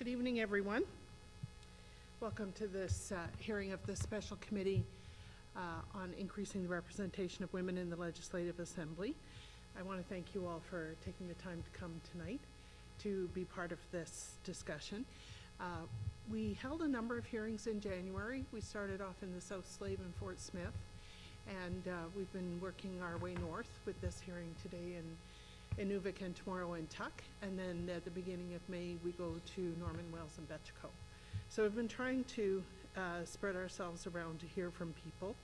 evening, everyone. Welcome to this hearing of the Special Committee on increasing the representation of women in the Legislative Assembly. I want to thank you all for taking the time to come tonight to be part of this discussion. We held a number of hearings in January. We started off in the South Slave and Fort Smith, and we've been working our way north with this hearing today in Inuvik and tomorrow in Tuck, and then at the beginning of May we go to Norman, Wales and Betchco. So we've been trying to spread ourselves around to hear from people.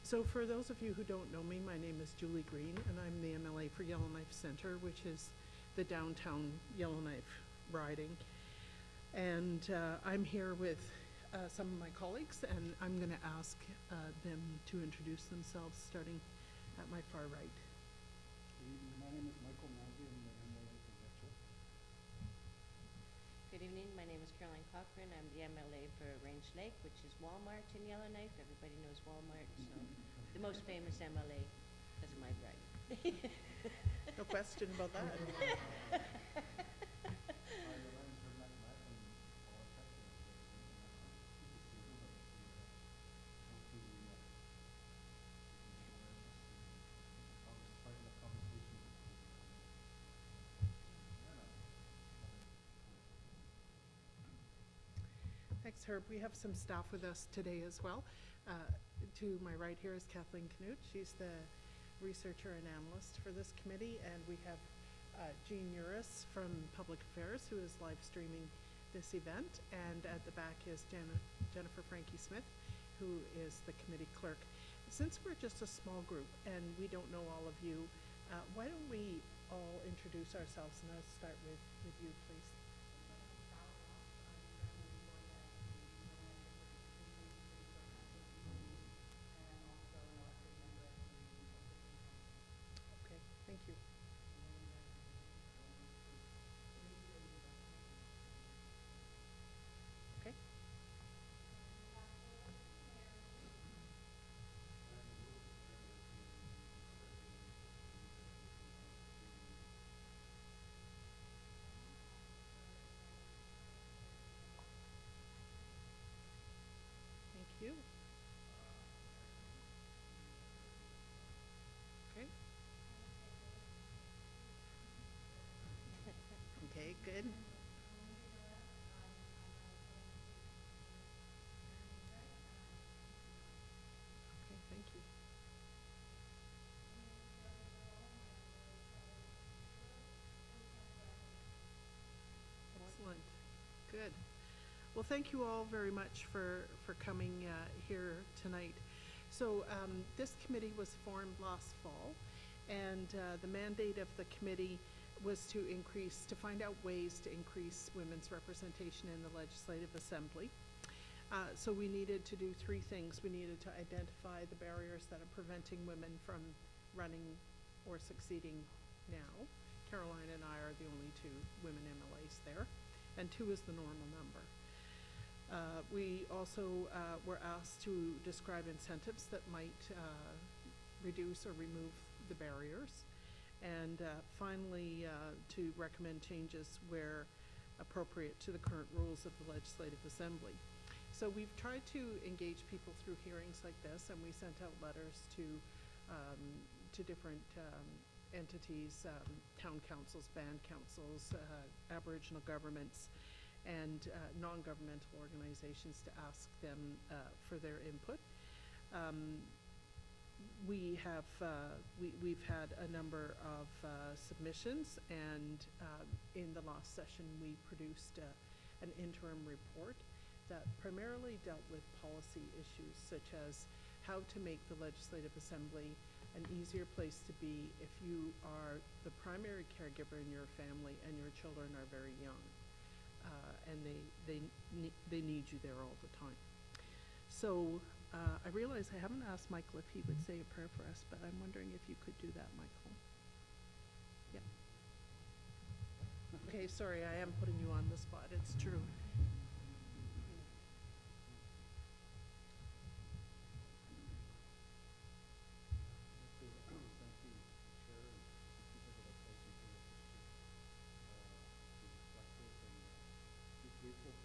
So for those of you who don't know me, my name is Julie Green and I'm the MLA for Yellowknife Centre, which is the downtown Yellowknife riding. And I'm here with some of my colleagues, and I'm going to ask them to introduce themselves, starting at my far right. My name is Michael Malvey. I'm the MLA for Betchco. Good evening. My name is Caroline Cochran. I'm the MLA for Range Lake, which is Walmart in Yellowknife. Everybody knows Walmart, so the most famous MLA because of my bride. No question about that. Thanks, Herb. We have some staff with us today as well. To my right here is Kathleen Knut. She's the researcher and analyst for this committee, and we have Jean Uris from Public Affairs, who is live streaming this event, and at the back is Jennifer Frankie Smith, who is the committee clerk. Since we're just a small group and we don't know all of you, why don't we all introduce ourselves, and I'll start with you, please. Thank you. Okay. Thank you. Okay. Okay, good. Okay, thank you. Excellent. Good. Well, thank you all very much for coming here tonight. So this committee was formed last fall, and the mandate of the committee was to find out ways to increase women's representation in the Legislative Assembly. So we needed to do three things. We needed to identify the barriers that are preventing women from running or succeeding now. Caroline and I are the only two women MLAs there, and 2 is the normal number. We also were asked to describe incentives that might reduce or remove the barriers. And finally, to recommend changes where appropriate to the current rules of the Legislative Assembly. So we've tried to engage people through hearings like this, and we sent out letters to different entities, town councils, band councils, Aboriginal governments, and non-governmental organizations to ask them for their input. We've had a number of submissions, and in the last session we produced an interim report that primarily dealt with policy issues, such as how to make the Legislative Assembly an easier place to be if you are the primary caregiver in your family and your children are very young, and they need you there all the time. So I realize I haven't asked Michael if he would say a prayer for us, but I'm wondering if you could do that, Michael. Yeah. Okay, sorry, I am putting you on the spot. It's true. Grateful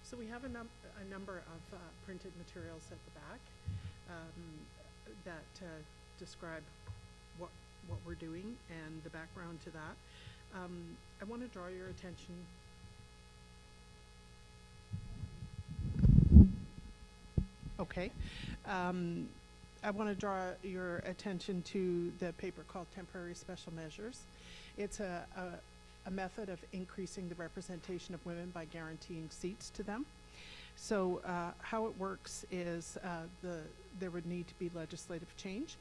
So we have a number of printed materials at the back that describe what we're doing and the background to that. I want to draw your attention. Okay. I want to draw your attention to the paper called Temporary Special Measures. It's a method of increasing the representation of women by guaranteeing seats to them. So how it works is there would need to be legislative change,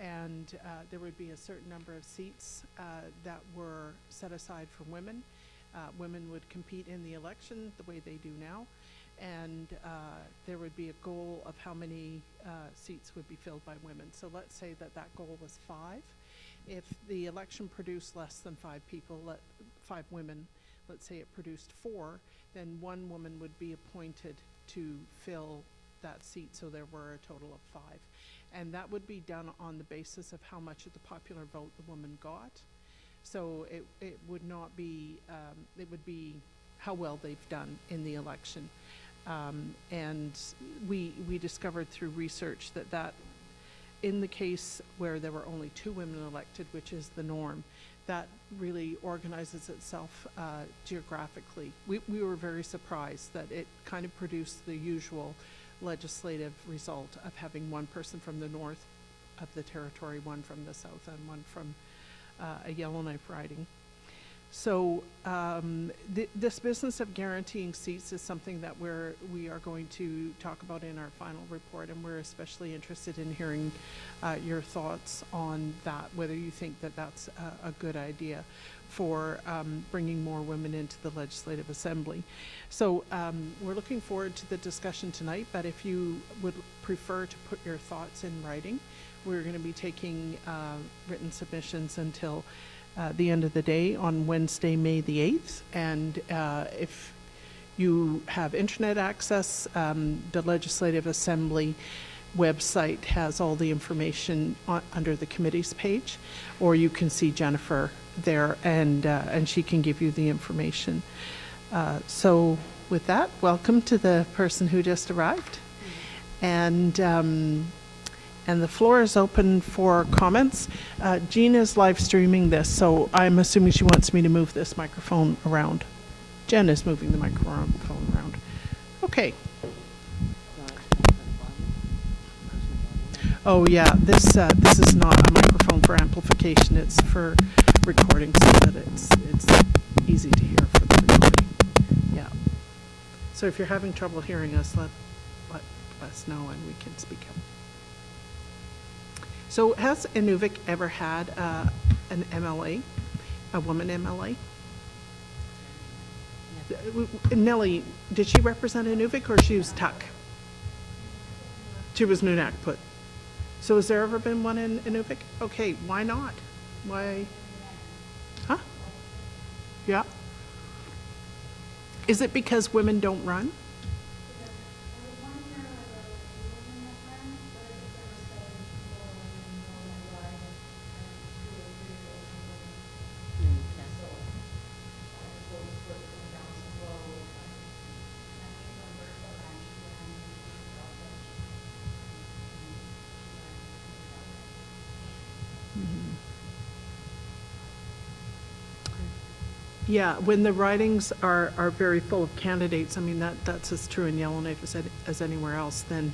and there would be a certain number of seats that were set aside for women. Women would compete in the election the way they do now, and there would be a goal of how many seats would be filled by women. So let's say that goal was 5. If the election produced less than 5 people, 5 women, let's say it produced 4, then 1 woman would be appointed to fill that seat, so there were a total of 5. And that would be done on the basis of how much of the popular vote the woman got. So it would not be, it would be how well they've done in the election. And we discovered through research that in the case where there were only 2 women elected, which is the norm, that really organizes itself geographically. We were very surprised that it kind of produced the usual legislative result of having 1 person from the north of the territory, 1 from the south, and 1 from a Yellowknife riding. So this business of guaranteeing seats is something that we are going to talk about in our final report, and we're especially interested in hearing your thoughts on that, whether you think that that's a good idea for bringing more women into the Legislative Assembly. So we're looking forward to the discussion tonight, but if you would prefer to put your thoughts in writing, we're going to be taking written submissions until the end of the day on Wednesday, May the 8th. And if you have internet access, the Legislative Assembly website has all the information under the committee's page, or you can see Jennifer there, and she can give you the information. So with that, welcome to the person who just arrived. And the floor is open for comments. Jean is live streaming this, so I'm assuming she wants me to move this microphone around. Jen is moving the microphone around. Okay. Oh yeah, this is not a microphone for amplification. It's for recording, so that it's easy to hear for the recording. Yeah. So if you're having trouble hearing us, let us know and we can speak up. So has Inuvik ever had an MLA, a woman MLA? Nellie, did she represent Inuvik, or she was Tuck? She was Nunak put. So has there ever been one in Inuvik? Okay, why not? Why? Huh? Yeah. Is it because women don't run? Yeah, when the ridings are very full of candidates, I mean, that's as true in Yellowknife as anywhere else, then,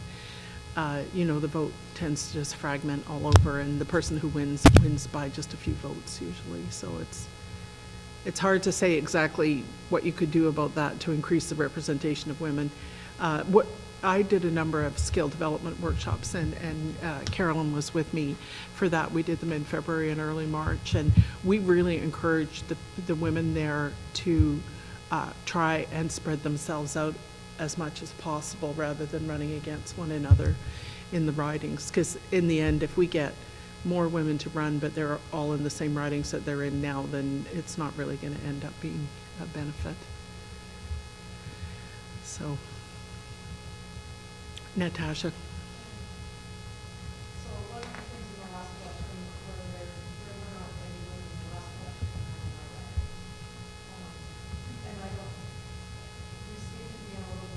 the vote tends to just fragment all over, and the person who wins by just a few votes usually. So it's hard to say exactly what you could do about that to increase the representation of women. I did a number of skill development workshops, and Carolyn was with me for that. We did them in February and early March, and we really encouraged the women there to try and spread themselves out as much as possible rather than running against one another in the ridings. Because in the end, if we get more women to run, but they're all in the same ridings that they're in now, then it's not really going to end up being a benefit. So. Natasha. So one of the things in the last election were there were not any women in the last election. And we seem to be in a little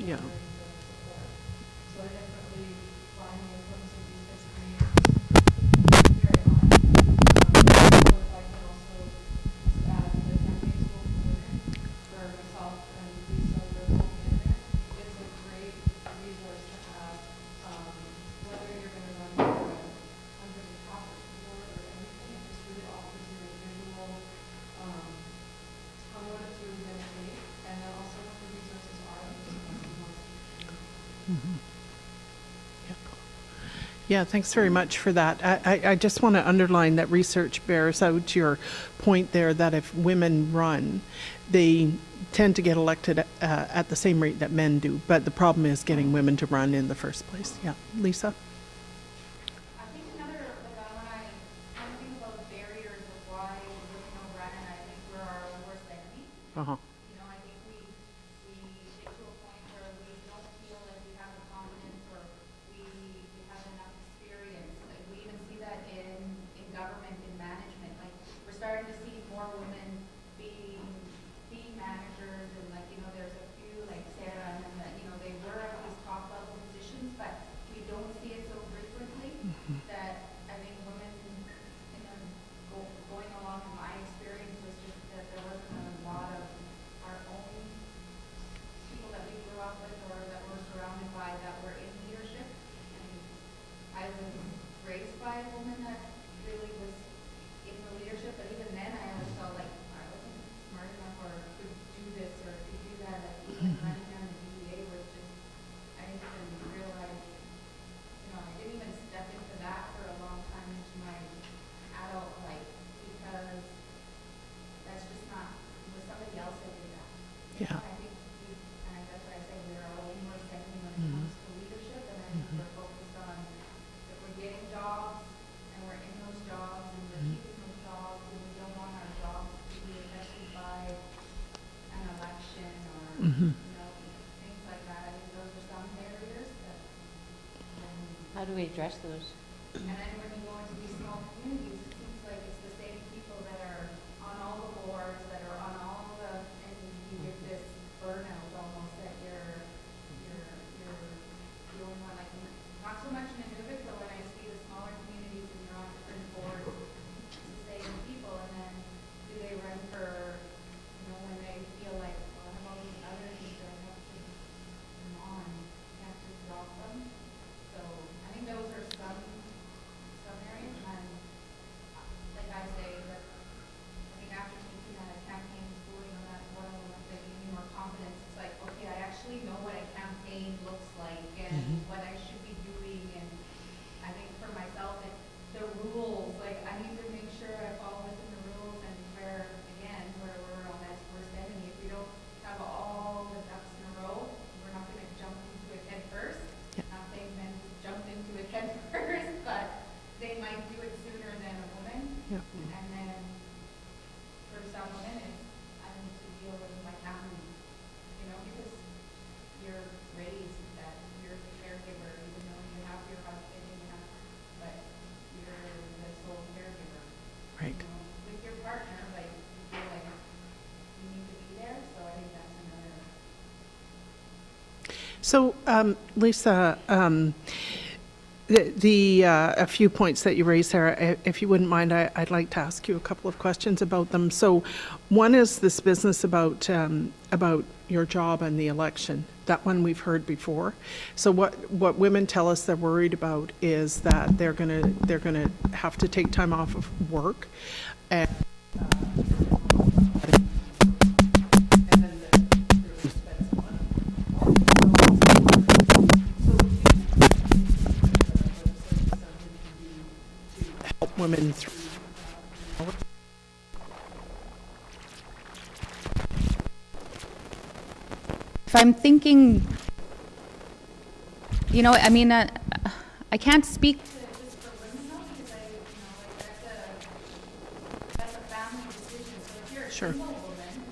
Yeah. very good support. So I definitely find the importance of these types of meetings very high. So if I can also just add the campaign school for women, where myself and Lisa were both in there, it's a great resource to have, whether you're gonna run for a hundred and half board or anything, it just really offers you a visual, tell me what it's really gonna take, and then also what the resources are that somebody wants to. Yeah, thanks very much for that. I just want to underline that research bears out your point there that if women run, they tend to get elected at the same rate that men do. But the problem is getting women to run in the first place. Yeah, Lisa? I think another, like, when I think about barriers of why women don't run, and I think we're our worst enemy. Uh-huh. You know, I think we get to a point where we don't feel like we have the confidence or we have enough experience. Like, we even see that in government, in management. Like, we're starting to see more women being managers, and, like, you know, there's a few, like Sarah, and that, you know, they were at these top level positions, but we don't see it so frequently. That I think women, you know, going along in my experience was just that there wasn't a lot of our own people that we grew up with or that we're surrounded by that were in leadership. And I was raised by a woman that really was in the leadership, but even then I always felt like I wasn't smart enough or could do this or could do that. Like, even running down the DEA was just, I didn't even realize, you know, I didn't even step into that for a long time into my adult life because that's just not, it was somebody else that did that. You Yeah. know, I think that's what I say, we're our own worst enemy when it comes to leadership, and I think we're focused on that we're getting jobs and we're in those jobs and we're keeping those jobs, and we don't want our jobs to be affected by an election or, you know, things like that. I think those are some barriers that, How do we address those? and then when you go into these small communities, it seems like it's the same people that are on all the boards, that are on all the, and you get this burnout almost that you're the only one, like, not so much in Inuvik, but when I see the smaller communities and you're on different boards, it's the same people, and then do they run for, you know, when they feel like, well, I have all these other things that I have to put them on, you can't just drop them. So I think those are some areas, and like I say, that I think after taking that campaign school, you know, that's one of them that gave me more confidence. It's like, okay, I actually know what a campaign looks like and what I should be doing, and I think for myself, it's the rules, like I need to make sure I follow within the rules, and where we're on that first enemy, if we don't have all the ducks in a row, we're not gonna jump into it head first. Not saying men jump into it head first, but they might do it sooner than a woman. Yeah. And then for some women, it's, I need to deal with my family, you know, because you're raised that you're the caregiver, even though you have your husband and you have, but you're the sole caregiver. Right. You know, with your partner, like, you feel like you need to be there, so I think that's another. So, Lisa, a few points that you raised there, if you wouldn't mind, I'd like to ask you a couple of questions about them. So, one is this business about your job and the election. That one we've heard before. So, what women tell us they're worried about is that they're gonna have to take time off of work, and then they're expensive money. Help women through. If I'm thinking, you know, I mean, I can't speak. Just for women though, because I, you know, like that's a family decision, so if you're a Sure. single woman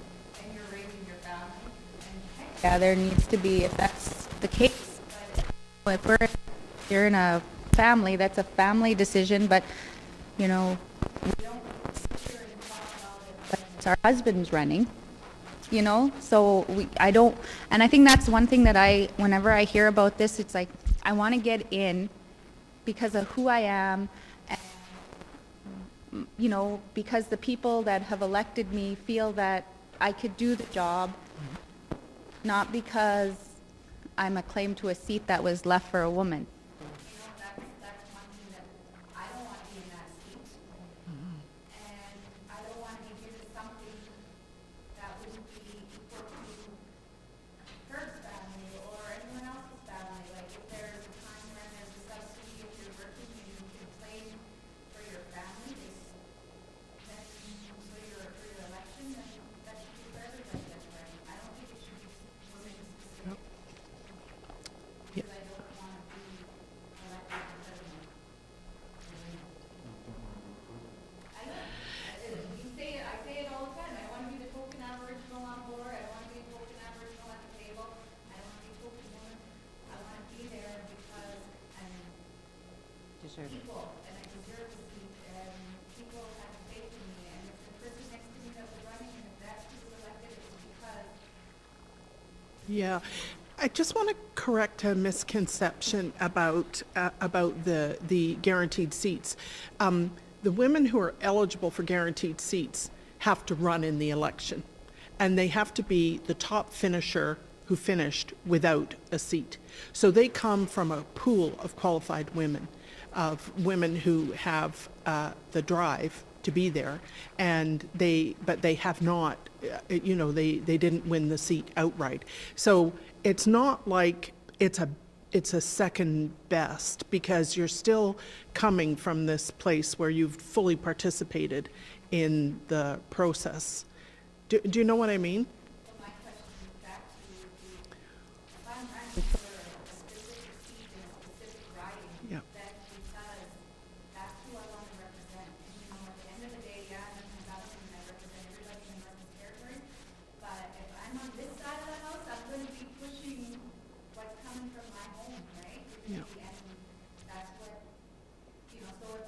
and you're raising your family, and heck, Yeah, there needs to be, if that's the case. If you're in a family, that's a family decision, but, you know, we don't sit here and talk about it, but it's our husband's running. you know? So I don't, and I think that's one thing that whenever I hear about this, it's like, I want to get in because of who I am, and, you know, because the people that have elected me feel that I could do the job, not because I'm a claim to a seat that was left for a woman. You know, that's one thing that I don't want to be in that seat. And I don't want to be given something that wouldn't be equal to Kurt's family or anyone else's family. Like if there's a time when there's a subsidy, if you're working and you can claim for your family, then for your election, then that should be for everybody that's running. I don't think it should be women specific. Because I don't want to be elected because of my. I know. You say it, I say it all the time. I want to be the token Aboriginal on board. I want to be a token Aboriginal at the table. I don't want to be a token woman. I want to be there because I'm Deserve it. equal and I deserve a seat and people have faith in me. And if the person next to me that was running and if that's who was elected, it was because Yeah, I just want to correct a misconception about the guaranteed seats. The women who are eligible for guaranteed seats have to run in the election, and they have to be the top finisher who finished without a seat. So they come from a pool of qualified women, of women who have the drive to be there, but they have not, you know, they didn't win the seat outright. So it's not like it's a second best, because you're still coming from this place where you've fully participated in the process. Do you know what I mean? So my question is back to if I'm running for a specific seat in a specific riding, Yeah. that's because that's who I want to represent. And you know, at the end of the day, yeah, I'm in Madison and I represent everybody in Northwest Territory. But if I'm on this side of the house, I'm going to be pushing what's coming from my home, right? Yeah. And that's what, you know, so if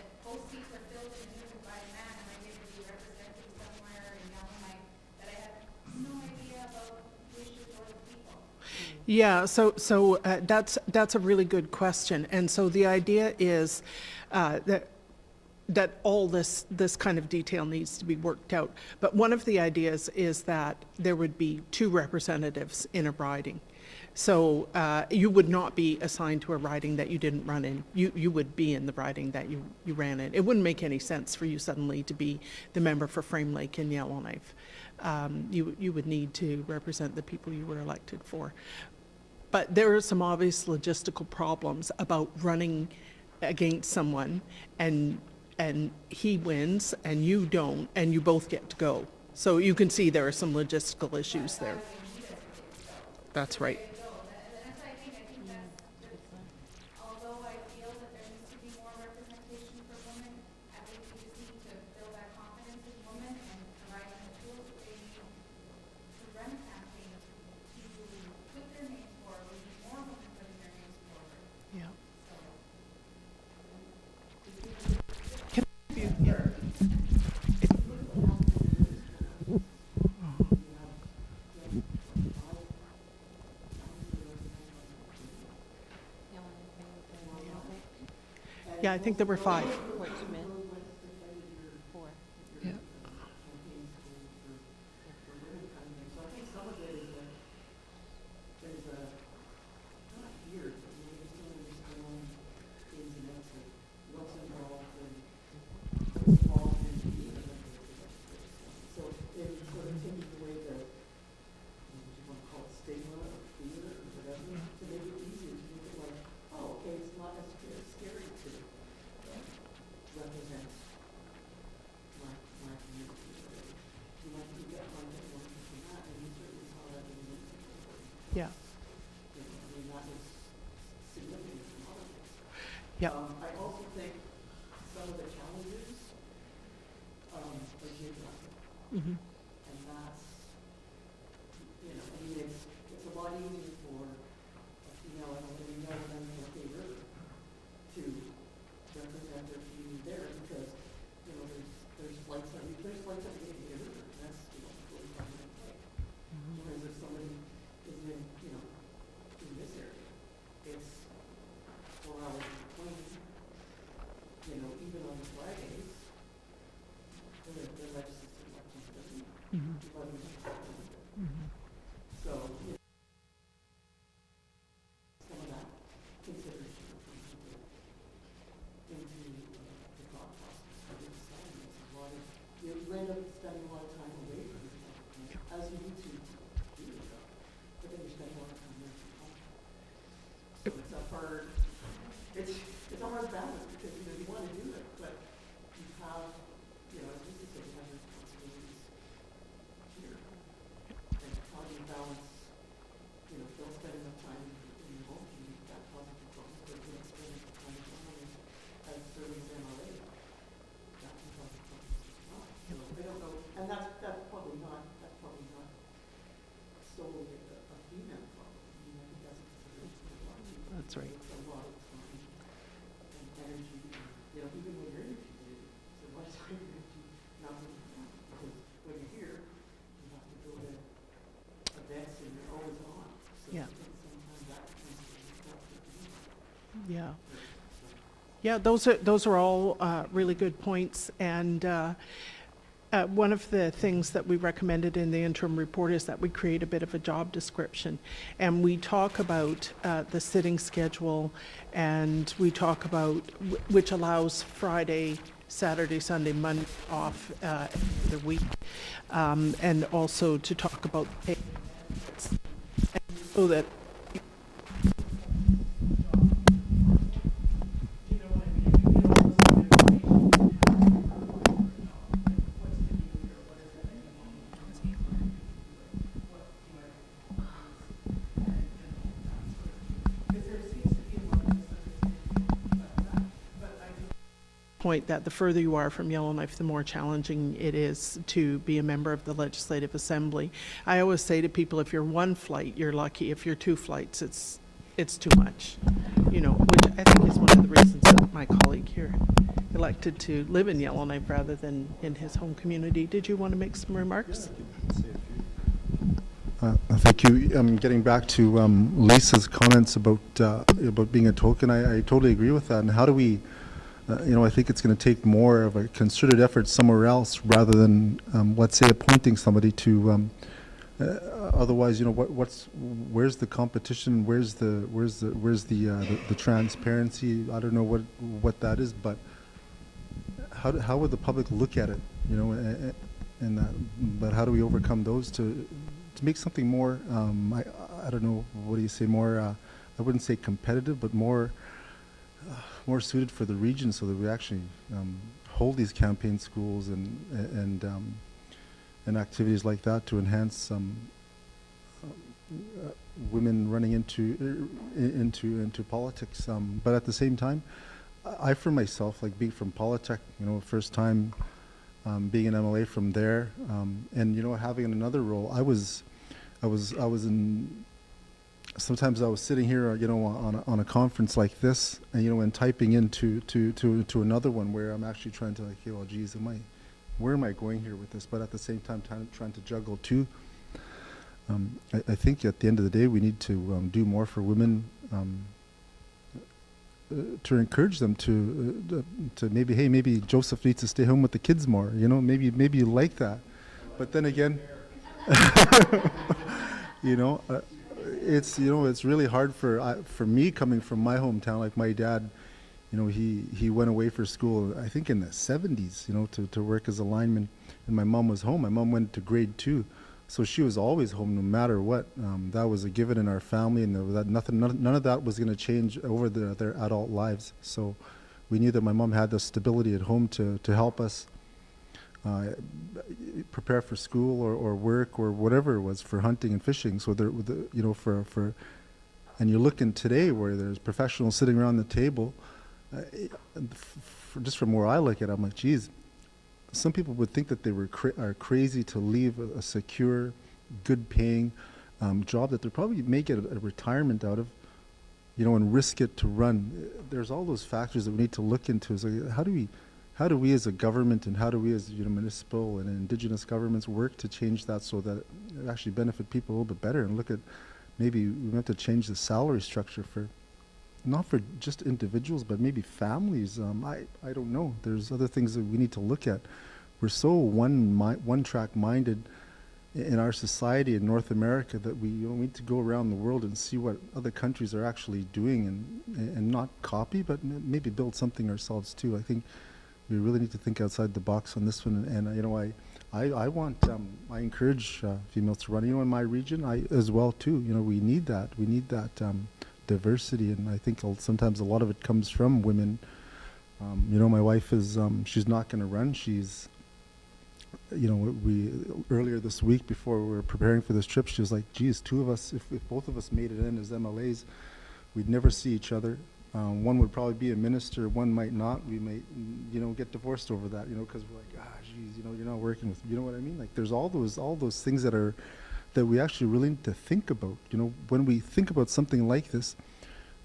if both seats are filled in Inuvik by a man, am I going to be represented somewhere in Yellowknife that I have no idea about wishes or the people? Yeah, so that's a really good question. And so the idea is that all this kind of detail needs to be worked out. But one of the ideas is that there would be 2 representatives in a riding. So you would not be assigned to a riding that you didn't run in. You would be in the riding that you ran in. It wouldn't make any sense for you suddenly to be the member for Frame Lake in Yellowknife. You would need to represent the people you were elected for. But there are some obvious logistical problems about running against someone and he wins and you don't, and you both get to go. So you can see there are some logistical issues there. That's right. Although I feel that there needs to be more representation for women, I think we just need to build that confidence in women and provide them the tools that they need to run a campaign, to put their names forward. We need more women putting their names forward. Yeah. So, Yeah, I think there were 5. Portsmouth, 4. Yeah. So I think some of it is not years, but maybe some of just their own ins and outs of what's involved and being a member of the legislature. So it sort of takes away the, what you want to call it, stigma or fear or whatever, to make it easier to make it like, oh, okay, it's not as scary to represent my community. You might keep that one that one from that, and you certainly saw that in the Yeah. I mean, that was significant in politics. Yeah. I also think some of the challenges are geographic, Mm-hmm. and that's, you know, I mean, it's a lot easier for a female MLA than for a river to represent their community there, because, you know, there's flights that we get to River, and that's, you know, 45 hard, it's a hard balance because, you know, you want to do it, but you have, you know, as you said, you have your responsibilities here. And how do you balance, you know, don't spend enough time in your home community, that causes you problems, but you don't spend enough time at home as serving as MLA. That can cause you problems as well. So I don't know, and that's probably not solely a female problem. I mean, I think that's a consideration for a lot of people. That's right. It's a lot of time and energy, and, you know, even when you're in your community, it's a lot of time and energy not when you're not. Because when you're here, you have to go to events and you're always on. So Yeah. I think sometimes that becomes a Yeah. Yeah, those are all really good points, and one of the things that we recommended in the interim report is that we create a bit of a job description, and we talk about the sitting schedule, and we talk about which allows Friday, Saturday, Sunday, Monday off the week, and also to talk about pay, so that point that the further you are from Yellowknife, the more challenging it is to be a member of the Legislative Assembly. I always say to people, if you're one flight, you're lucky. If you're two flights, it's too much. You know, which I think is one of the reasons that my colleague here elected to live in Yellowknife rather than in his home community. Did you want to make some remarks? Thank you. Getting back to Lisa's comments about being a token, I totally agree with that. And how do we? You know, I think it's going to take more of a concerted effort somewhere else rather than, let's say, appointing somebody to. Otherwise, you know, where's the competition? Where's the transparency? I don't know what that is, but how would the public look at it? You know, and that. But how do we overcome those to make something more? I don't know. What do you say? More. I wouldn't say competitive, but more suited for the region, so that we actually hold these campaign schools and activities like that to enhance women running into politics. But at the same time, I for myself, like being from Polytech, you know, first time being an MLA from there, and you know, having another role, I was in. Sometimes I was sitting here, you know, on a conference like this, and you know, and typing into to another one where I'm actually trying to, like, hey, well, geez, where am I going here with this? But at the same time, trying to juggle two. I think at the end of the day, we need to do more for women, to encourage them to maybe Joseph needs to stay home with the kids more. You know, maybe you like that, but then again, you know. It's really hard for me coming from my hometown. Like my dad, you know, he went away for school, I think in the 70s, you know, to work as a lineman, and my mom was home. My mom went to grade 2, so she was always home no matter what. That was a given in our family, and none of that was going to change over their adult lives. So we knew that my mom had the stability at home to help us prepare for school or work or whatever it was, for hunting and fishing. So there, you know, for and you're looking today where there's professionals sitting around the table. Just from where I look at it, I'm like, geez, some people would think that they are crazy to leave a secure, good-paying job that they're probably making a retirement out of, you know, and risk it to run. There's all those factors that we need to look into. So how do we as a government, and how do we as, you know, municipal and Indigenous governments work to change that so that it actually benefit people a little bit better? And look at, maybe we have to change the salary structure not for just individuals, but maybe families. I don't know. There's other things that we need to look at. We're so one-track minded in our society in North America that we need to go around the world and see what other countries are actually doing, and not copy, but maybe build something ourselves too. I think we really need to think outside the box on this one. And you know, I encourage females to run. You know, in my region, I as well too. You know, we need that diversity, and I think sometimes a lot of it comes from women. You know, my wife is, she's not going to run. She's, you know, we earlier this week before we were preparing for this trip, she was like, geez, two of us, if both of us made it in as MLAs, we'd never see each other. One would probably be a minister, one might not. We might, you know, get divorced over that, you know, because we're like, ah, geez, you know, you're not working with me. You know what I mean? Like, there's all those things that we actually really need to think about. You know, when we think about something like this,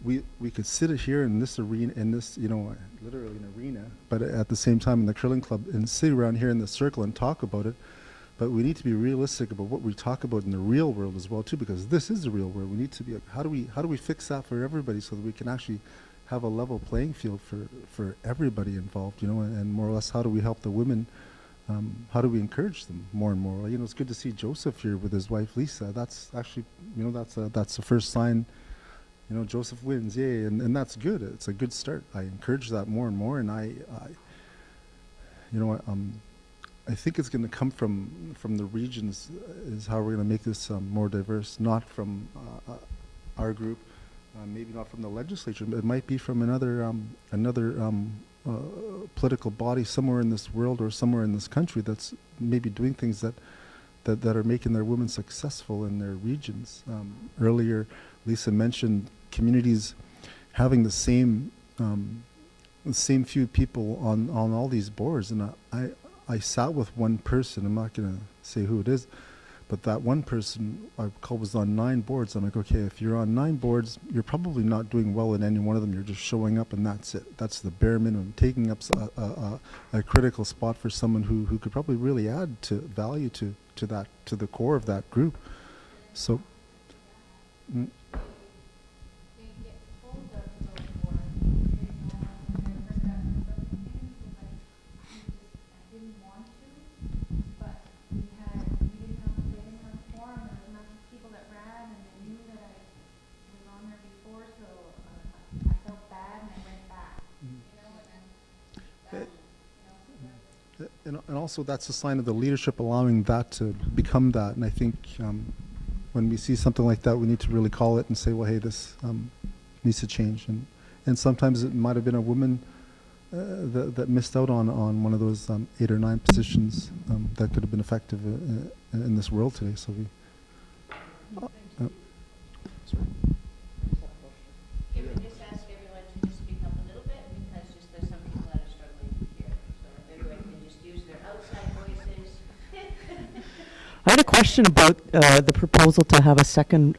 we could sit here in this arena, you know, literally an arena, but at the same time in the curling club, and sit around here in the circle and talk about it. But we need to be realistic about what we talk about in the real world as well too, because this is the real world. We need to be like, how do we fix that for everybody so that we can actually have a level playing field for everybody involved, you know, and more or less, how do we help the women? How do we encourage them more and more? You know, it's good to see Joseph here with his wife Lisa. That's actually, you know, that's the first sign. You know, Joseph wins, yay, and that's good. It's a good start. I encourage that more and more, and I you know, I think it's going to come from the regions is how we're going to make this more diverse, not from our group, maybe not from the legislature, but it might be from another political body somewhere in this world or somewhere in this country that's maybe doing things that are making their women successful in their regions. Earlier, Lisa mentioned communities having the same few people on all these boards, and I sat with one person. I'm not going to say who it is, but that one person I recall was on 9 boards. I'm like, okay, if you're on 9 boards, you're probably not doing well in any one of them. You're just showing up, and that's it. That's the bare minimum. Taking up a critical spot for someone who could probably really add to value to the core of that group. So. They get told to go for it. They know, and I've heard that from some communities, was like, I didn't want to, but we didn't have a forum, there was enough people that ran, and they knew that I was on there before, so I felt bad, and I went back, you know, and then, that, you know, And also that's a sign of the leadership allowing that to become that. And I think when we see something like that, we need to really call it and say, well, hey, this needs to change. And sometimes it might have been a woman that missed out on one of those 8 or 9 positions that could have been effective in this world today. So we. Sorry. Can we just ask everyone to just speak up a little bit, because just there's some people that are struggling to hear. So if everyone can just use their outside voices. I had a question about the proposal to have a second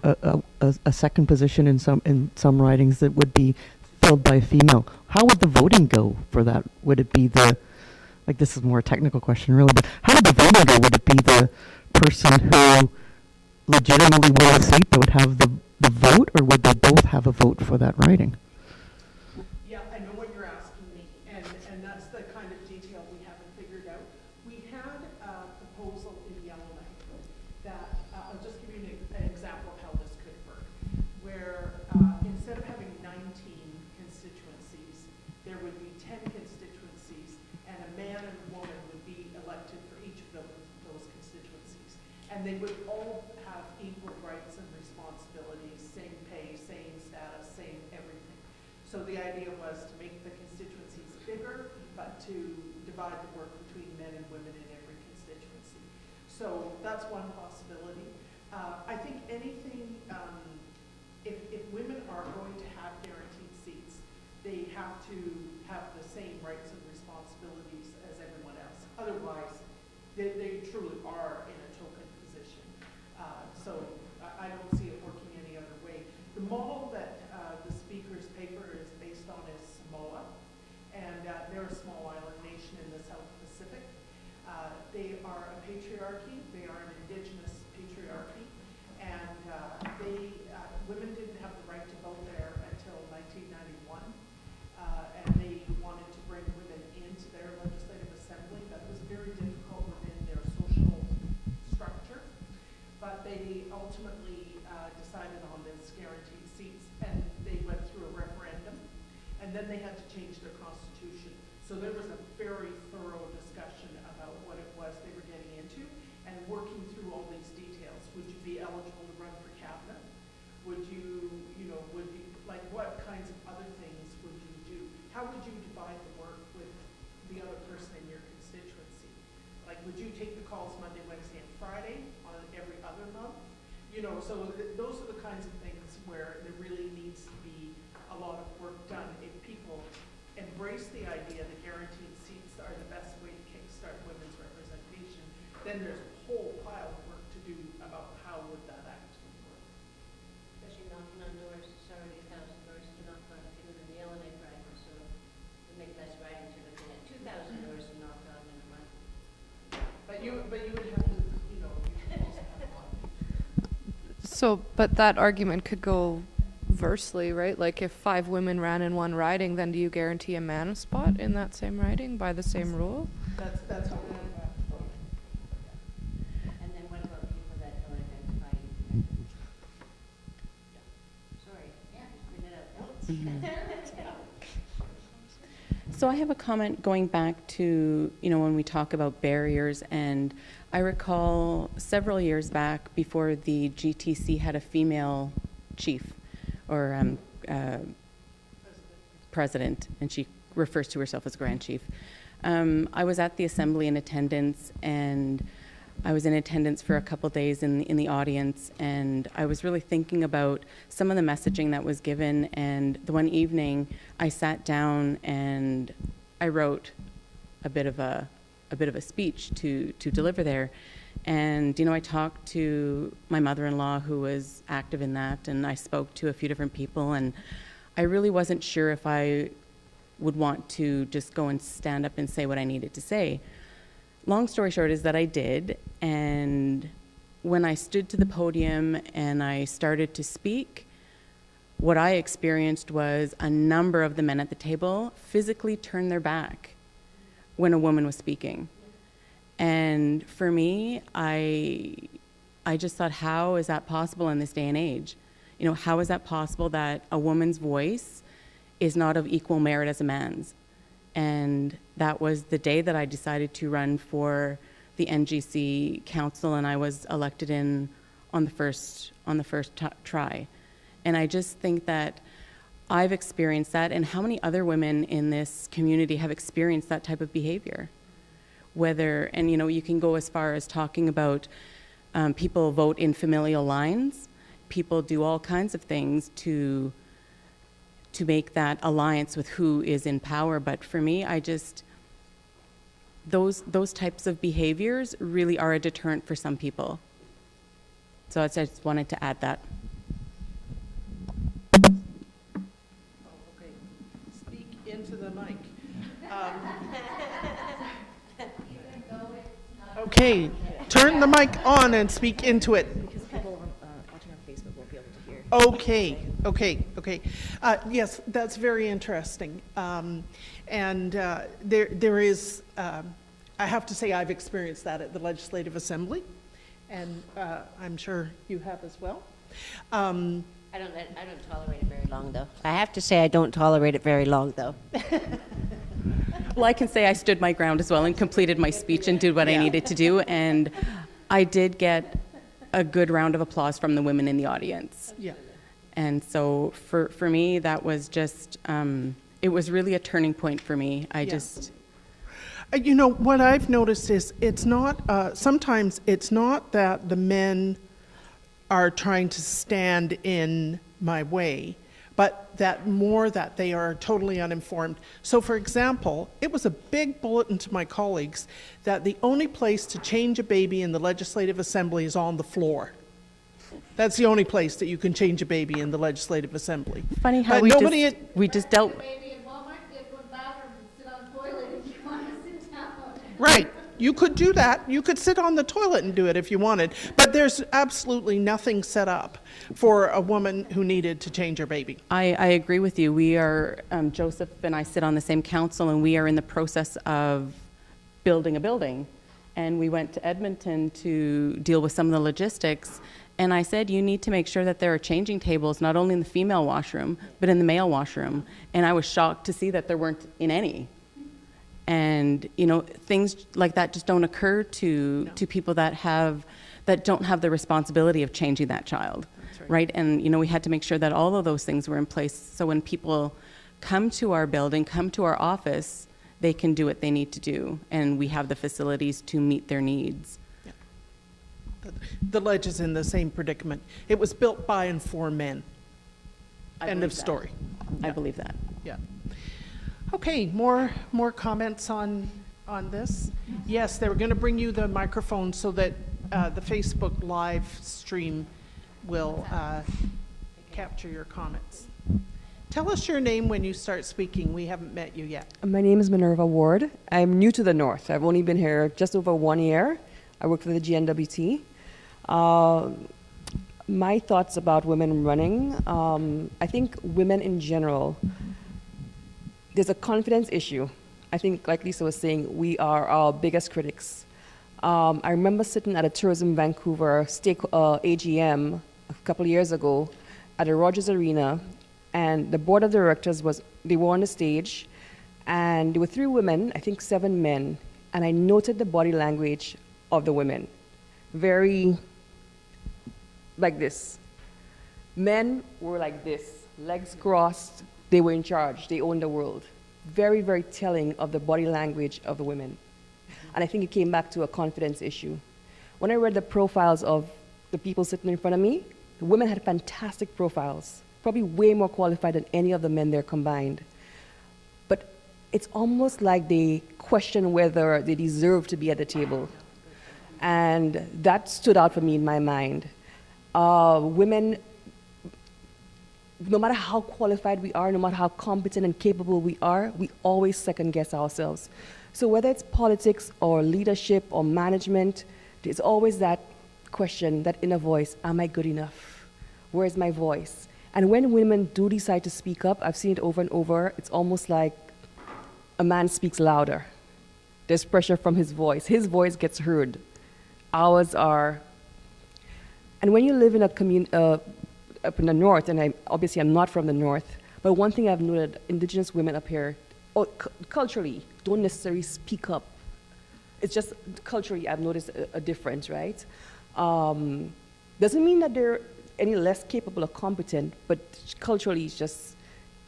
position in some ridings that would be filled by a female. How would the voting go for that? Would it be this is more a technical question really, but how would the voting go? Would it be the person who legitimately won a seat that would have the vote, or would they both have a vote for that riding? Yeah, I know what you're asking me, and that's the kind of detail we haven't figured out. We had a proposal in Yellowknife that, I'll just give you an example of how this could work, where instead of having 19 constituencies, there would be 10 constituencies, and a man and a woman would be elected for each of those constituencies. And they would all have equal rights and responsibilities, same pay, same status, same everything. So the idea was to make the constituencies bigger, but to divide the work between men and women in every constituency. So that's one possibility. I think anything, if women are going to have guaranteed seats, they have to have the same rights and responsibilities as everyone else. Otherwise, they truly are in a token position. So I don't see it working any other way. The model that the speaker's paper is based on is Samoa, and they're a small island nation in the South Pacific. They are a patriarchy. They are an indigenous patriarchy, and women didn't have the right to vote there until 1991, and they wanted to bring women into their legislative assembly. That was very difficult within their social structure, but they ultimately decided on this guaranteed seats, and they went through a referendum, and then they had to change their constitution. So there was a very thorough discussion about what it was they were getting into, and working through all these details. Would you be eligible to run for cabinet? Would you, those are the kinds of things where there really needs to be a lot of work done. If people embrace the idea that guaranteed seats are the best way to kickstart women's representation, then there's a whole pile of work to do about how would that actually work. Especially knocking on doors, it's already 1,000 doors to knock on, even in the Yellowknife rifle, so we make less riding to looking at 2,000 doors to knock on in a month. But you would have to, you know, you could also have a lot of people. So, but that argument could go versely, right? Like if 5 women ran in one riding, then do you guarantee a man a spot in that same riding by the same rule? That's how we have that. And then what about people that don't identify independent? Sorry, just bring it up. So I have a comment going back to, when we talk about barriers, and I recall several years back before the GTC had a female chief or president, and she refers to herself as Grand Chief. I was at the assembly in attendance, and I was in attendance for a couple days in the audience, and I was really thinking about some of the messaging that was given. And the one evening, I sat down and I wrote a bit of a speech to deliver there. And I talked to my mother-in-law, who was active in that, and I spoke to a few different people, and I really wasn't sure if I would want to just go and stand up and say what I needed to say. Long story short is that I did, and when I stood to the podium and I started to speak, what I experienced was a number of the men at the table physically turned their back when a woman was speaking. And for me, I just thought, how is that possible in this day and age? How is that possible that a woman's voice is not of equal merit as a man's? And that was the day that I decided to run for the NGC council, and I was elected in on the first try. And I just think that I've experienced that, and how many other women in this community have experienced that type of behavior? And you can go as far as talking about people vote in familial lines. People do all kinds of things to make that alliance with who is in power. But for me, those types of behaviors really are a deterrent for some people. So I just wanted to add that. Oh, okay. Speak into the mic. Okay, turn the mic on and speak into it. Because people watching on Facebook won't be able to hear. Okay. Yes, that's very interesting. There is, I have to say, I've experienced that at the Legislative Assembly, and I'm sure you have as well. I don't tolerate it very long, though. I have to say I don't tolerate it very long, though. Well, I can say I stood my ground as well and completed my speech and did what I needed to do, and I did get a good round of applause from the women in the audience. Yeah. And so for me, that was just, it was really a turning point for me. What I've noticed is it's not, sometimes it's not that the men are trying to stand in my way, but that they are totally uninformed. So for example, it was a big bulletin to my colleagues that the only place to change a baby in the Legislative Assembly is on the floor. That's the only place that you can change a baby in the Legislative Assembly. Funny how But we just dealt. Maybe in Walmart, they go to the bathroom and sit on the toilet if you want to sit down. Right. You could do that. You could sit on the toilet and do it if you wanted. But there's absolutely nothing set up for a woman who needed to change her baby. I agree with you. We are, Joseph and I sit on the same council, and we are in the process of building a building. And we went to Edmonton to deal with some of the logistics. And I said, you need to make sure that there are changing tables, not only in the female washroom, but in the male washroom. And I was shocked to see that there weren't in any. And, things like that just don't occur to people that don't have the responsibility of changing that child. That's Right? And, we had to make sure that all of those things were in place. So when people come to our building, come to our office, they can do what they need to do. And we have the facilities to meet their needs. the ledge is in the same predicament. It was built by and for men. I End believe of that. story. I believe that. Yeah. Okay, more comments on this? Yes, they were going to bring you the microphone so that the Facebook live stream will capture your comments. Tell us your name when you start speaking. We haven't met you yet. My name is Minerva Ward. I'm new to the North. I've only been here just over 1 year. I work for the GNWT. My thoughts about women running, I think women in general, there's a confidence issue. I think, like Lisa was saying, we are our biggest critics. I remember sitting at a Tourism Vancouver AGM a couple of years ago at the Rogers Arena, and the board of directors they were on the stage, and there were 3 women, I think 7 men, and I noted the body language of the women. Very like this. Men were like this, legs crossed, they were in charge, they owned the world. Very, very telling of the body language of the women. And I think it came back to a confidence issue. When I read the profiles of the people sitting in front of me, the women had fantastic profiles, probably way more qualified than any of the men there combined. But it's almost like they question whether they deserve to be at the table. And that stood out for me in my mind. Women, no matter how qualified we are, no matter how competent and capable we are, we always second guess ourselves. So whether it's politics or leadership or management, there's always that question, that inner voice, am I good enough? Where's my voice? And when women do decide to speak up, I've seen it over and over, it's almost like a man speaks louder. There's pressure from his voice gets heard. Ours are. And when you live in a community, up in the North, and obviously I'm not from the North, but one thing I've noted, Indigenous women up here, culturally, don't necessarily speak up. It's just culturally I've noticed a difference, right? Doesn't mean that they're any less capable or competent, but culturally it's just,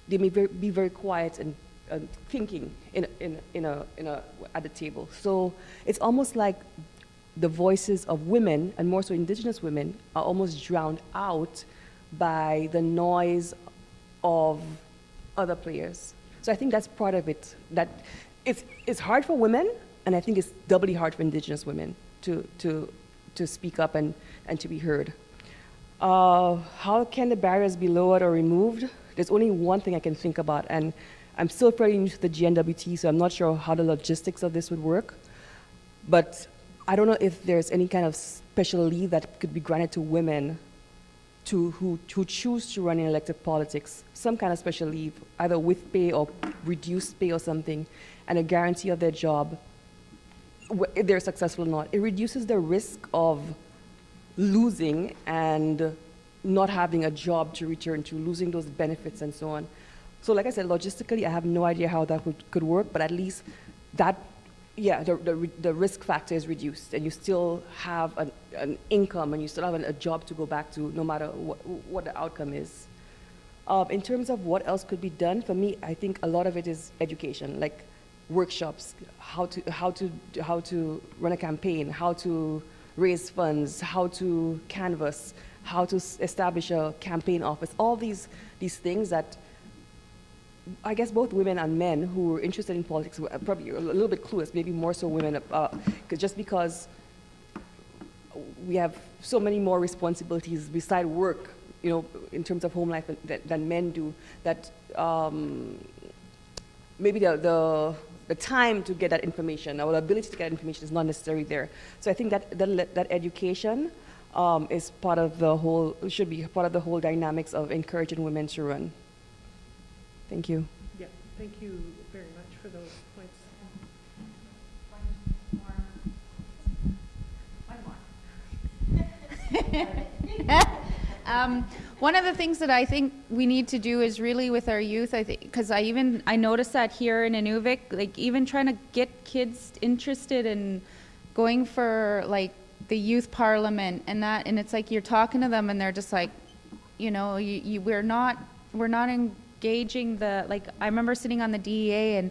they may be very quiet and thinking at the table. So it's almost like the voices of women, and more so Indigenous women, are almost drowned out by the noise of other players. So I think that's part of it. That it's hard for women, and I think it's doubly hard for Indigenous women to speak up and to be heard. How can the barriers be lowered or removed? There's only one thing I can think about, and I'm still fairly new to the GNWT, so I'm not sure how the logistics of this would work. But I don't know if there's any kind of special leave that could be granted to women who choose to run in elected politics, some kind of special leave, either with pay or reduced pay or something, and a guarantee of their job, if they're successful or not. It reduces the risk of losing and not having a job to return to, losing those benefits and so on. So like I said, logistically, I have no idea how that could work, but at least that, yeah, the risk factor is reduced, and you still have an income, and you still have a job to go back to, no matter what the outcome is. In terms of what else could be done, for me, I think a lot of it is education, like workshops, how to run a campaign, how to raise funds, how to canvass, how to establish a campaign office, all these things that I guess both women and men who are interested in politics were probably a little bit clueless, maybe more so women, just because we have so many more responsibilities beside work, you know, in terms of home life than men do, that maybe the time to get that information or the ability to get information is not necessarily there. So I think that education is part of the whole, should be part of the whole dynamics of encouraging women to run. Thank you. Yeah, thank you very much for those points. One of the things that I think we need to do is really with our youth, I think, because I noticed that here in Inuvik, like even trying to get kids interested in going for like the youth parliament and that, and it's like you're talking to them and they're just like, you know, we're not engaging the, like I remember sitting on the DEA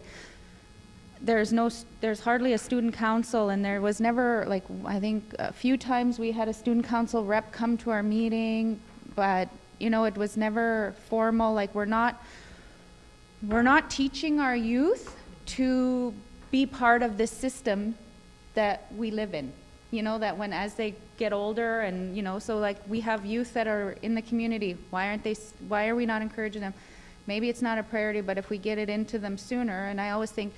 there's hardly a student council, and there was never, like, I think a few times we had a student council rep come to our meeting, but, you know, it was never formal. Like, we're not teaching our youth to be part of this system that we live in. You know, that as they get older, and, you know, so like we have youth that are in the community. Why are we not encouraging them? Maybe it's not a priority, but if we get it into them sooner, and I always think,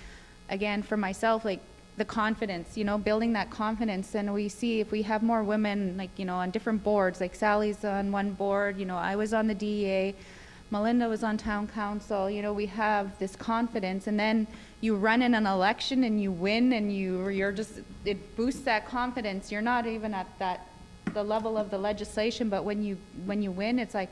again, for myself, like the confidence, you know, building that confidence. And we see if we have more women, like, you know, on different boards, like Sally's on one board, you know, I was on the DEA, Melinda was on town council, you know, we have this confidence, and then you run in an election and you win, and you're just, it boosts that confidence. You're not even at the level of the legislation, but when you win, it's like,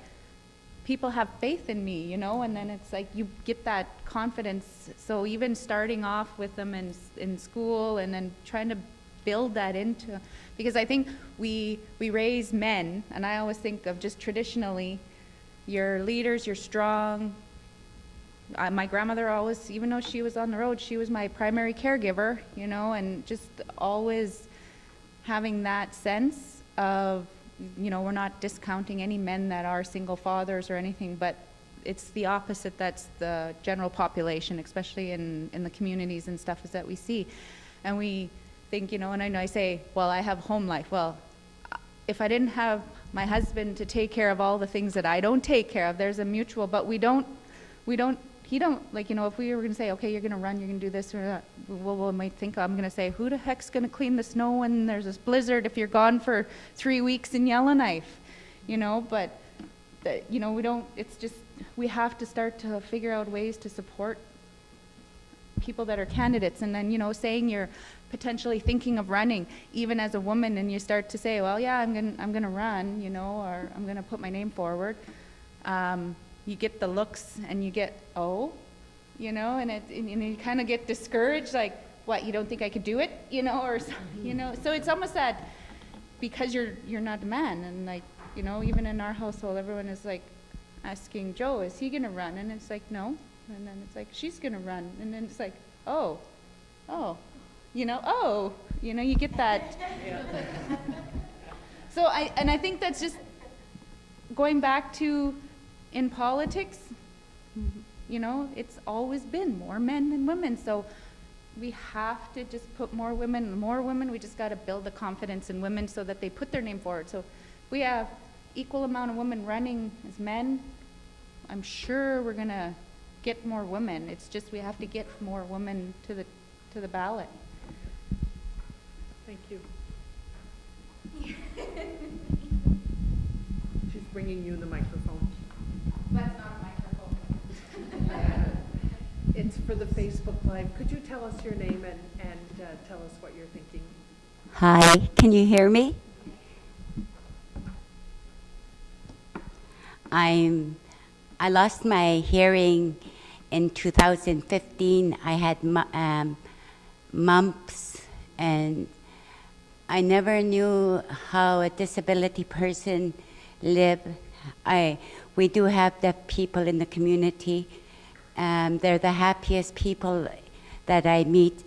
people have faith in me, you know, and then it's like you get that confidence. So even starting off with them in school, and then trying to build that into, because I think we raise men, and I always think of just traditionally, you're leaders, you're strong. My grandmother always, even though she was on the road, she was my primary caregiver, you know, and just always having that sense of, you know, we're not discounting any men that are single fathers or anything, but it's the opposite. That's the general population, especially in the communities and stuff, is that we see. And we think, you know, and I say, well, I have home life. Well, if I didn't have my husband to take care of all the things that I don't take care of, there's a mutual, but he don't, like, you know, if we were going to say, okay, you're going to run, you're going to do this or that, we might think I'm going to say, who the heck's going to clean the snow when there's this blizzard if you're gone for 3 weeks in Yellowknife, you know, but, you know, it's just, we have to start to figure out ways to support people that are candidates. And then, you know, saying you're potentially thinking of running, even as a woman, and you start to say, well, yeah, I'm going to run, you know, or I'm going to put my name forward. You get the looks, and you get, oh, you know, and you kind of get discouraged, like, what, you don't think I could do it, you know, or, you know, so it's almost that because you're not a man, and like, you know, even in our household, everyone is like asking Joe, is he gonna run? And it's like, no, and then it's like, she's gonna run, and then it's like, oh, you know, you get that. So I think that's just going back to, in politics, you know, it's always been more men than women. So we have to just put more women. We just got to build the confidence in women so that they put their name forward. So if we have equal amount of women running as men, I'm sure we're going to get more women. It's just we have to get more women to the ballot. Thank you. She's bringing you the microphone. That's not a microphone. It's for the Facebook Live. Could you tell us your name and tell us what you're thinking? Hi, can you hear me? I lost my hearing in 2015. I had mumps, and I never knew how a disability person live. We do have deaf people in the community. They're the happiest people that I meet.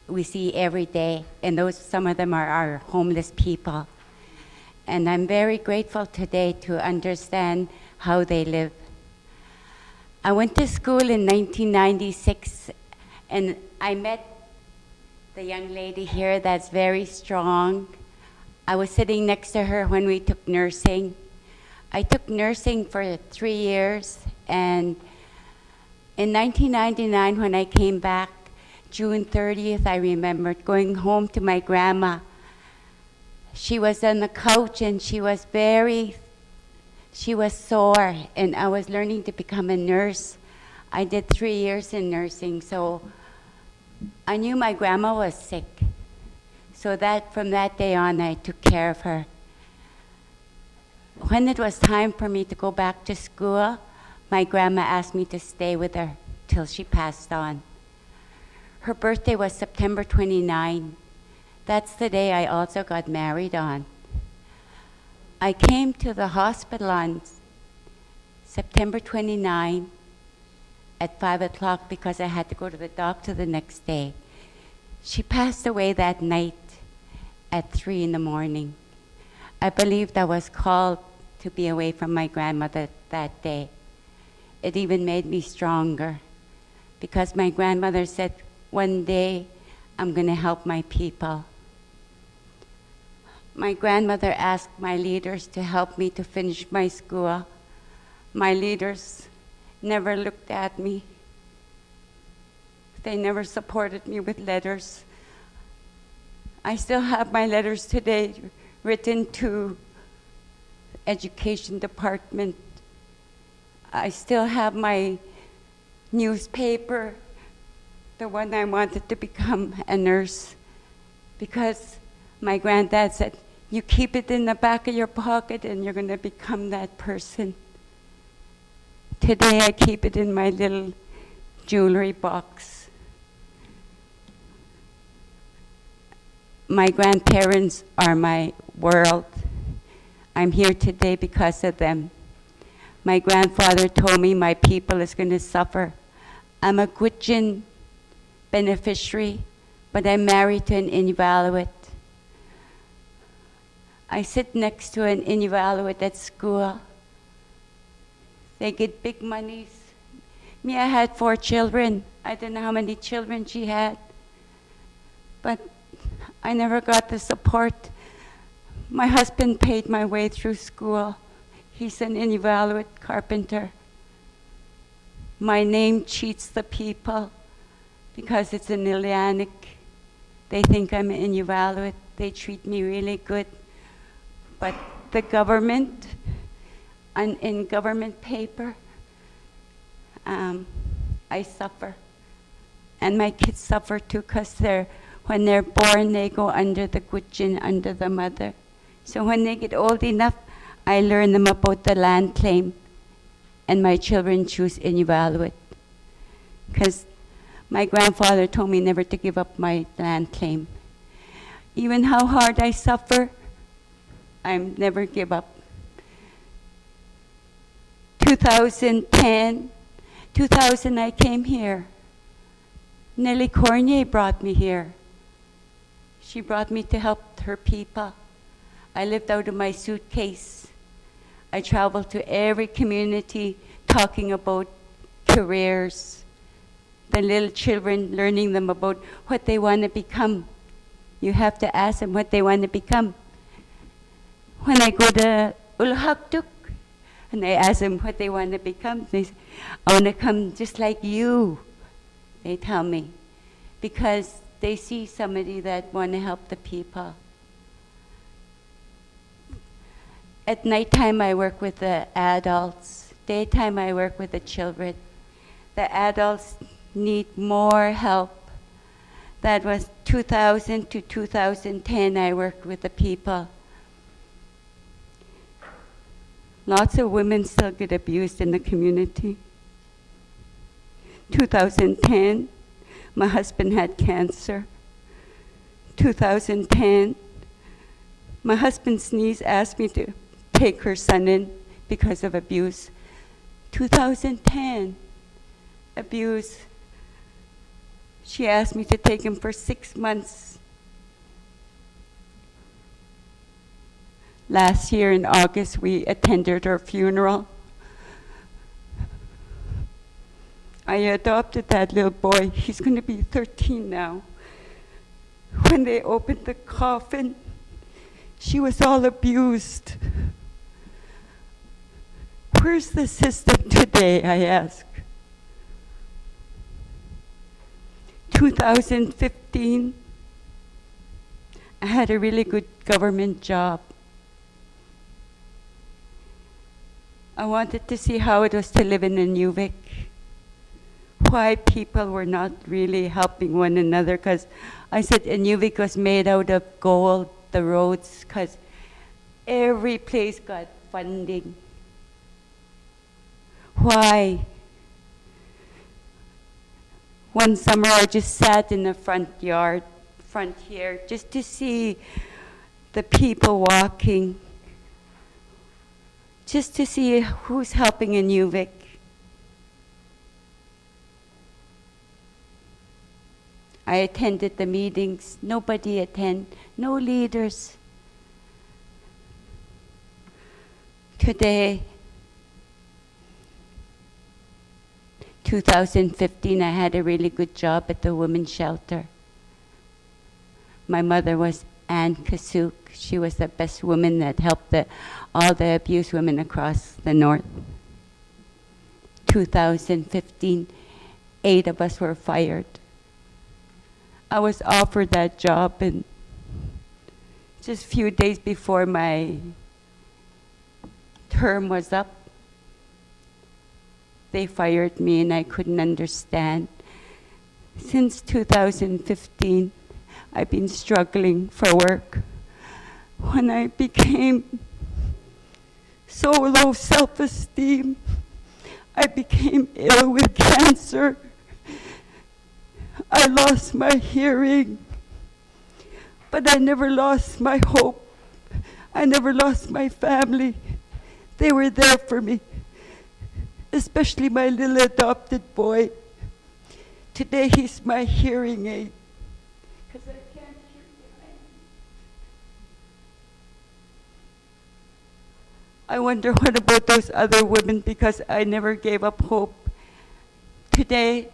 We see every day, and some of them are our homeless people. And I'm very grateful today to understand how they live. I went to school in 1996, and I met the young lady here that's very strong. I was sitting next to her when we took nursing. I took nursing for 3 years, and in 1999, when I came back, June 30th, I remembered going home to my grandma. She was on the couch, and she was sore, and I was learning to become a nurse. I did 3 years in nursing, so I knew my grandma was sick. So from that day on, I took care of her. When it was time for me to go back to school, my grandma asked me to stay with her till she passed on. Her birthday was September 29. That's the day I also got married on. I came to the hospital on September 29. at 5 o'clock because I had to go to the doctor the next day. She passed away that night at 3 in the morning. I believed I was called to be away from my grandmother that day. It even made me stronger because my grandmother said, one day I'm going to help my people. My grandmother asked my leaders to help me to finish my school. My leaders never looked at me. They never supported me with letters. I still have my letters today written to the education department. I still have my newspaper, the one I wanted to become a nurse, because my granddad said, you keep it in the back of your pocket and you're going to become that person. Today I keep it in my little jewelry box. My grandparents are my world. I'm here today because of them. My grandfather told me my people is going to suffer. I'm a Gwich'in beneficiary, but I'm married to an Inuvialuit. I sit next to an Inuvialuit at school. They get big monies. Mia had 4 children. I don't know how many children she had, but I never got the support. My husband paid my way through school. He's an Inuvialuit carpenter. My name cheats the people because it's an Ileanic. They think I'm an Inuvialuit. They treat me really good. But the government, in government paper, I suffer. And my kids suffer too because when they're born, they go under the Gwich'in, under the mother. So when they get old enough, I learn them about the land claim, and my children choose Inuvialuit. Because my grandfather told me never to give up my land claim. Even how hard I suffer, I never give up. 2010, 2000 I came here. Nellie Cornier brought me here. She brought me to help her people. I lived out of my suitcase. I traveled to every community talking about careers. The little children, learning them about what they want to become. You have to ask them what they want to become. When I go to Ulhaktuk, and I ask them what they want to become, they say, I want to come just like you, they tell me, because they see somebody that want to help the people. At nighttime, I work with the adults. Daytime, I work with the children. The adults need more help. That was 2000 to 2010, I worked with the people. Lots of women still get abused in the community. 2010, my husband had cancer. 2010, my husband's niece asked me to take her son in because of abuse. 2010, abuse. She asked me to take him for 6 months. Last year in August, we attended her funeral. I adopted that little boy. He's going to be 13 now. When they opened the coffin, she was all abused. Where's the system today, I ask? 2015, I had a really good government job. I wanted to see how it was to live in Inuvik, why people were not really helping one another, because I said Inuvik was made out of gold, the roads, because every place got funding. Why? One summer I just sat in the front here, just to see the people walking, just to see who's helping Inuvik. I attended the meetings. Nobody attend. No leaders. Today, 2015, I had a really good job at the women's shelter. My mother was Ann Kasuk. She was the best woman that helped all the abused women across the north. 2015, 8 of us were fired. I was offered that job, and just a few days before my term was up, they fired me, and I couldn't understand. Since 2015, I've been struggling for work. When I became so low self-esteem, I became ill with cancer. I lost my hearing, but I never lost my hope. I never lost my family. They were there for me, especially my little adopted boy. Today he's my hearing aid, because I can't hear behind me. I wonder what about those other women, because I never gave up hope. Today,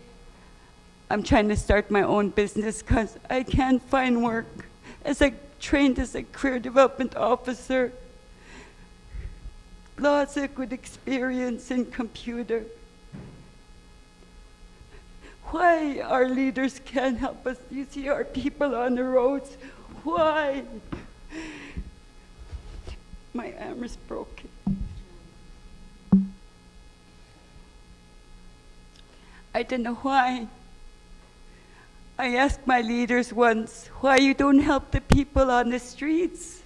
I'm trying to start my own business because I can't find work. As I trained as a career development officer, lots of good experience in computer. Why our leaders can't help us? You see our people on the roads. Why? My arm is broken. I don't know why. I asked my leaders once why you don't help the people on the streets.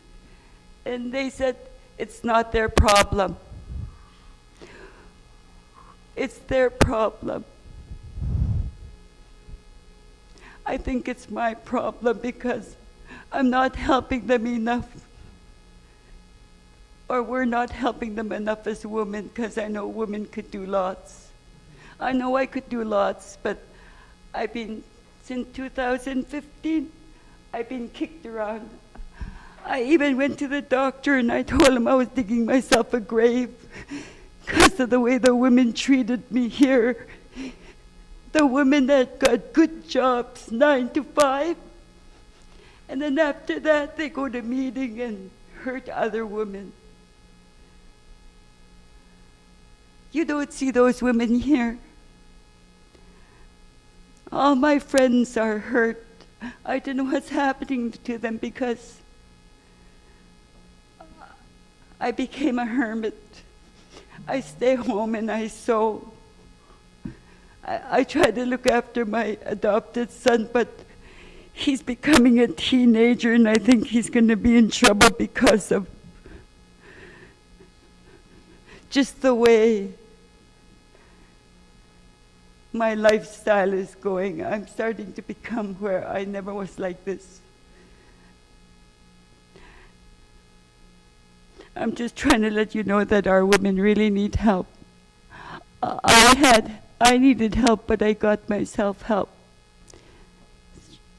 And they said, it's not their problem. It's their problem. I think it's my problem because I'm not helping them enough. Or we're not helping them enough as women, because I know women could do lots. I know I could do lots, but since 2015, I've been kicked around. I even went to the doctor and I told him I was digging myself a grave because of the way the women treated me here. The women that got good jobs, 9 to 5, and then after that, they go to meeting and hurt other women. You don't see those women here. All my friends are hurt. I don't know what's happening to them because I became a hermit. I stay home and I sew. I try to look after my adopted son, but he's becoming a teenager and I think he's going to be in trouble because of just the way my lifestyle is going. I'm starting to become where I never was like this. I'm just trying to let you know that our women really need help. I needed help, but I got myself help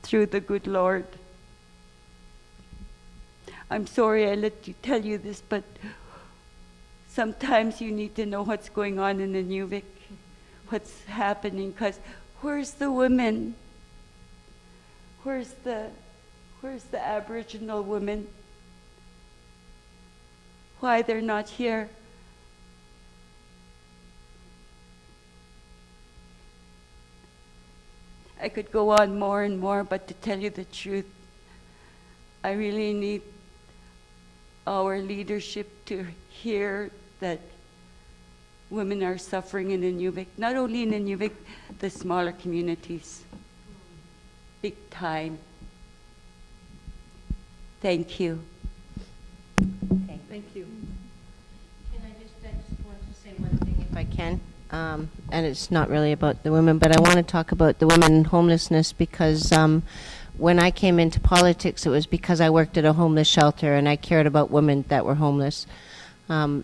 through the good Lord. I'm sorry I let you tell you this, but sometimes you need to know what's going on in Inuvik, what's happening, because where's the women? Where's the Aboriginal women? Why they're not here? I could go on more and more, but to tell you the truth, I really need our leadership to hear that women are suffering in Inuvik, not only in Inuvik, the smaller communities. Big time. Thank you. Thank you. I just want to say one thing if I can. And it's not really about the women, but I want to talk about the women in homelessness because when I came into politics, it was because I worked at a homeless shelter and I cared about women that were homeless. But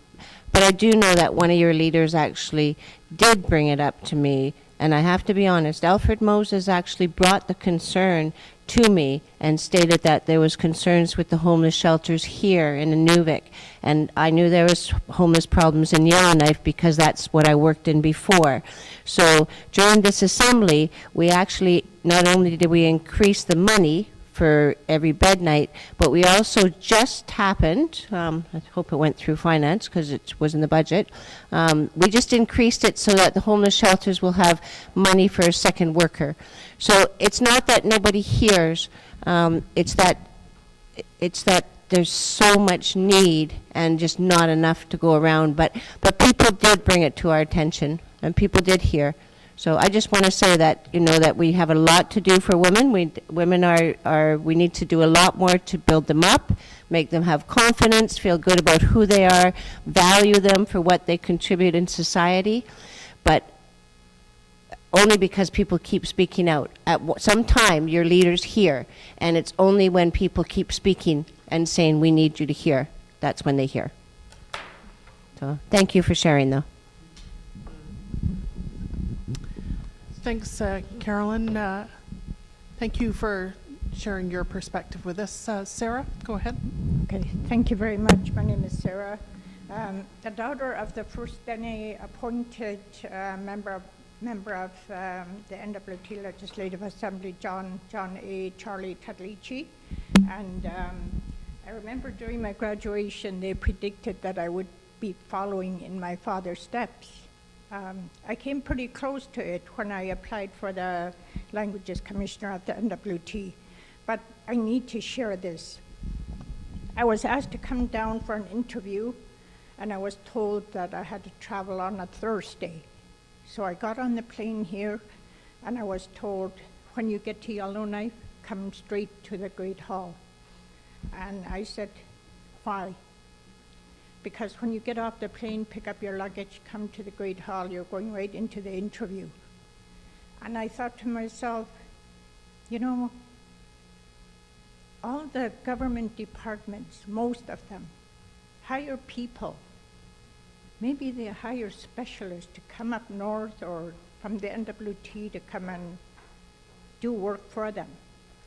I do know that one of your leaders actually did bring it up to me And I have to be honest, Alfred Moses actually brought the concern to me and stated that there was concerns with the homeless shelters here in Inuvik. And I knew there was homeless problems in Yellowknife because that's what I worked in before. So during this assembly, we actually, not only did we increase the money for every bed night, but we also just happened, I hope it went through finance because it was in the budget, we just increased it so that the homeless shelters will have money for a second worker. So it's not that nobody hears, it's that there's so much need and just not enough to go around. But people did bring it to our attention, and people did hear. So I just want to say that, you know, that we have a lot to do for women. We need to do a lot more to build them up, make them have confidence, feel good about who they are, value them for what they contribute in society. But only because people keep speaking out. At some time, your leaders hear, and it's only when people keep speaking and saying, we need you to hear, that's when they hear. So thank you for sharing, though. Thanks, Carolyn. Thank you for sharing your perspective with us. Sarah, go ahead. Okay, thank you very much. My name is Sarah. The daughter of the first Dene appointed member of the NWT Legislative Assembly, John A. Charlie Tadlici. And I remember during my graduation, they predicted that I would be following in my father's steps. I came pretty close to it when I applied for the Languages Commissioner at the NWT, but I need to share this. I was asked to come down for an interview, and I was told that I had to travel on a Thursday. So I got on the plane here, and I was told, when you get to Yellowknife, come straight to the Great Hall. And I said, why? Because when you get off the plane, pick up your luggage, come to the Great Hall, you're going right into the interview. And I thought to myself, you know, all the government departments, most of them, hire people. Maybe they hire specialists to come up north or from the NWT to come and do work for them,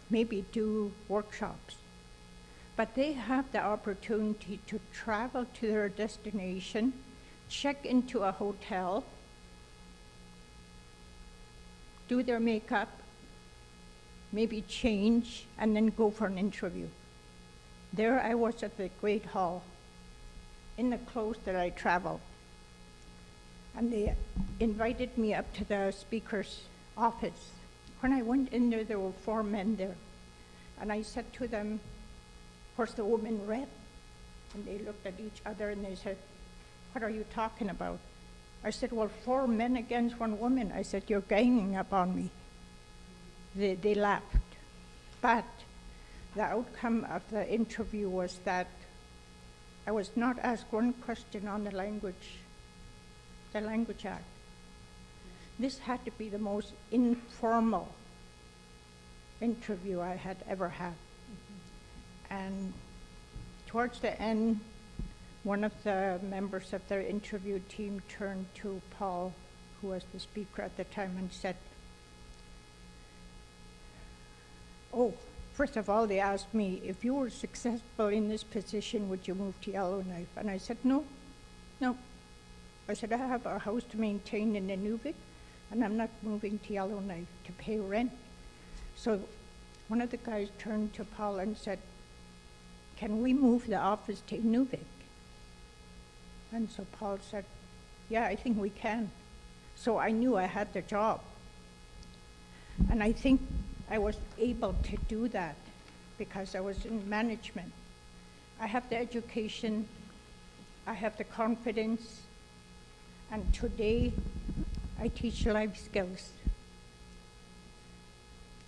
maybe do workshops. But they have the opportunity to travel to their destination, check into a hotel, do their makeup, maybe change, and then go for an interview. There I was at the Great Hall, in the clothes that I traveled. And they invited me up to the speaker's office. When I went in there were 4 men there. And I said to them, of course, the women read, and they looked at each other and they said, what are you talking about? I said, well, 4 men against 1 woman. I said, you're ganging up on me. They laughed. But the outcome of the interview was that I was not asked one question on the Language Act. This had to be the most informal interview I had ever had. And towards the end, one of the members of their interview team turned to Paul, who was the speaker at the time, and said, oh, first of all, they asked me, if you were successful in this position, would you move to Yellowknife? And I said, no. I said, I have a house to maintain in Inuvik, and I'm not moving to Yellowknife to pay rent. So one of the guys turned to Paul and said, can we move the office to Inuvik? And so Paul said, yeah, I think we can. So I knew I had the job. And I think I was able to do that because I was in management. I have the education, I have the confidence, and today I teach life skills.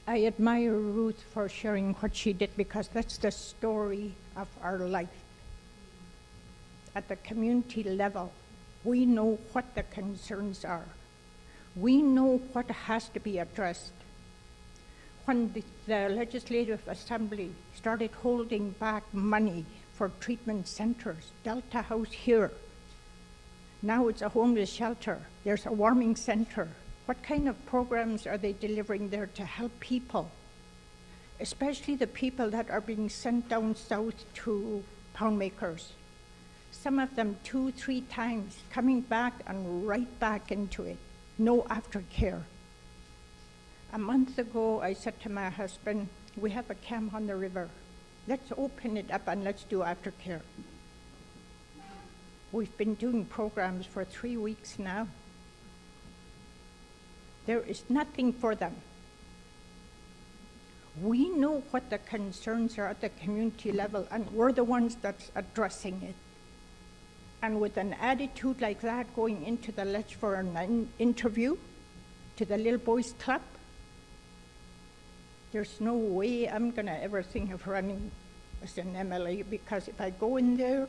I admire Ruth for sharing what she did because that's the story of our life. At the community level, we know what the concerns are. We know what has to be addressed. When the Legislative Assembly started holding back money for treatment centers, Delta House here, now it's a homeless shelter, there's a warming center, What kind of programs are they delivering there to help people? Especially the people that are being sent down south to pound makers. Some of them 2, 3 times, coming back and right back into it. No aftercare. A month ago, I said to my husband, we have a camp on the river. Let's open it up and let's do aftercare. We've been doing programs for 3 weeks now. There is nothing for them. We know what the concerns are at the community level, and we're the ones that's addressing it. And with an attitude like that going into the Let's for an interview to the Little Boys Club, there's no way I'm gonna ever think of running as an MLA, because if I go in there,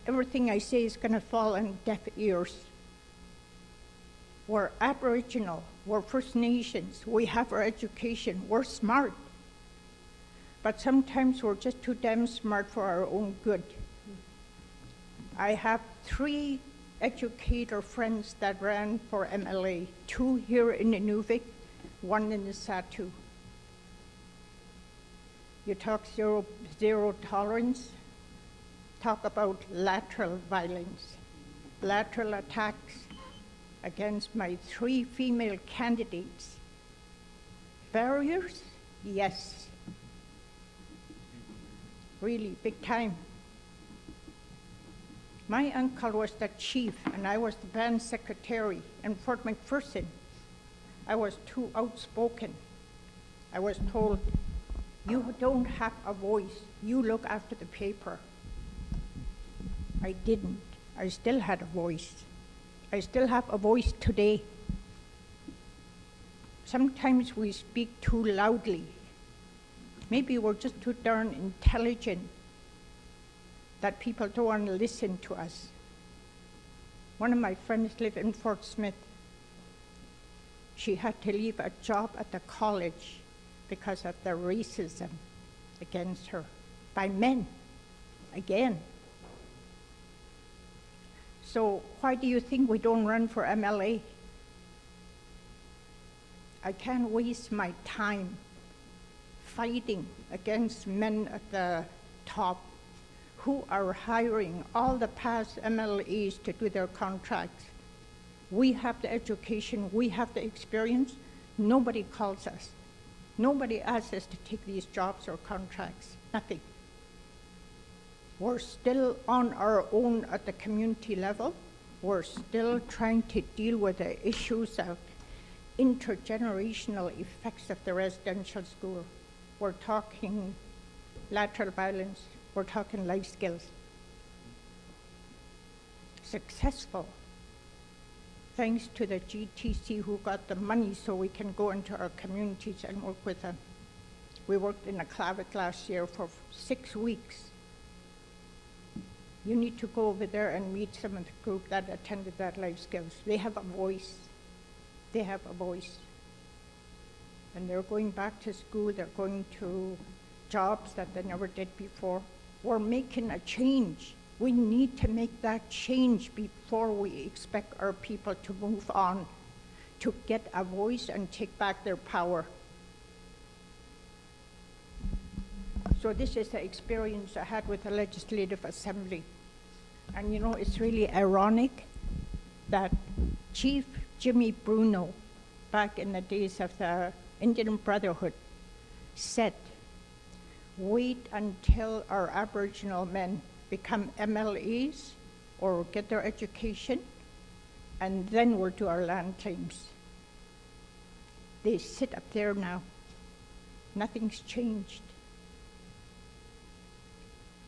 everything I say is gonna fall on deaf ears. We're Aboriginal, we're First Nations, we have our education, we're smart. But sometimes we're just too damn smart for our own good. I have 3 educator friends that ran for MLA, 2 here in Inuvik, 1 in the Satu. You talk zero tolerance, talk about lateral violence, lateral attacks against my 3 female candidates. Barriers? Yes. Really, big time. My uncle was the chief, and I was the band secretary in Fort McPherson. I was too outspoken. I was told, you don't have a voice, you look after the paper. I didn't. I still had a voice. I still have a voice today. Sometimes we speak too loudly. Maybe we're just too darn intelligent that people don't want to listen to us. One of my friends lived in Fort Smith. She had to leave a job at the college because of the racism against her by men, again. So why do you think we don't run for MLA? I can't waste my time fighting against men at the top who are hiring all the past MLAs to do their contracts. We have the education, we have the experience. Nobody calls us. Nobody asks us to take these jobs or contracts, nothing. We're still on our own at the community level. We're still trying to deal with the issues of intergenerational effects of the residential school. We're talking lateral violence, we're talking life skills. Successful, thanks to the GTC who got the money so we can go into our communities and work with them. We worked in a Clavit last year for 6 weeks. You need to go over there and meet some of the group that attended that life skills. They have a voice. They have a voice. And they're going back to school, they're going to jobs that they never did before. We're making a change. We need to make that change before we expect our people to move on, to get a voice and take back their power. So this is the experience I had with the Legislative Assembly. And you know, it's really ironic that Chief Jimmy Bruno, back in the days of the Indian Brotherhood, said, wait until our Aboriginal men become MLAs or get their education, and then we'll do our land claims. They sit up there now. Nothing's changed.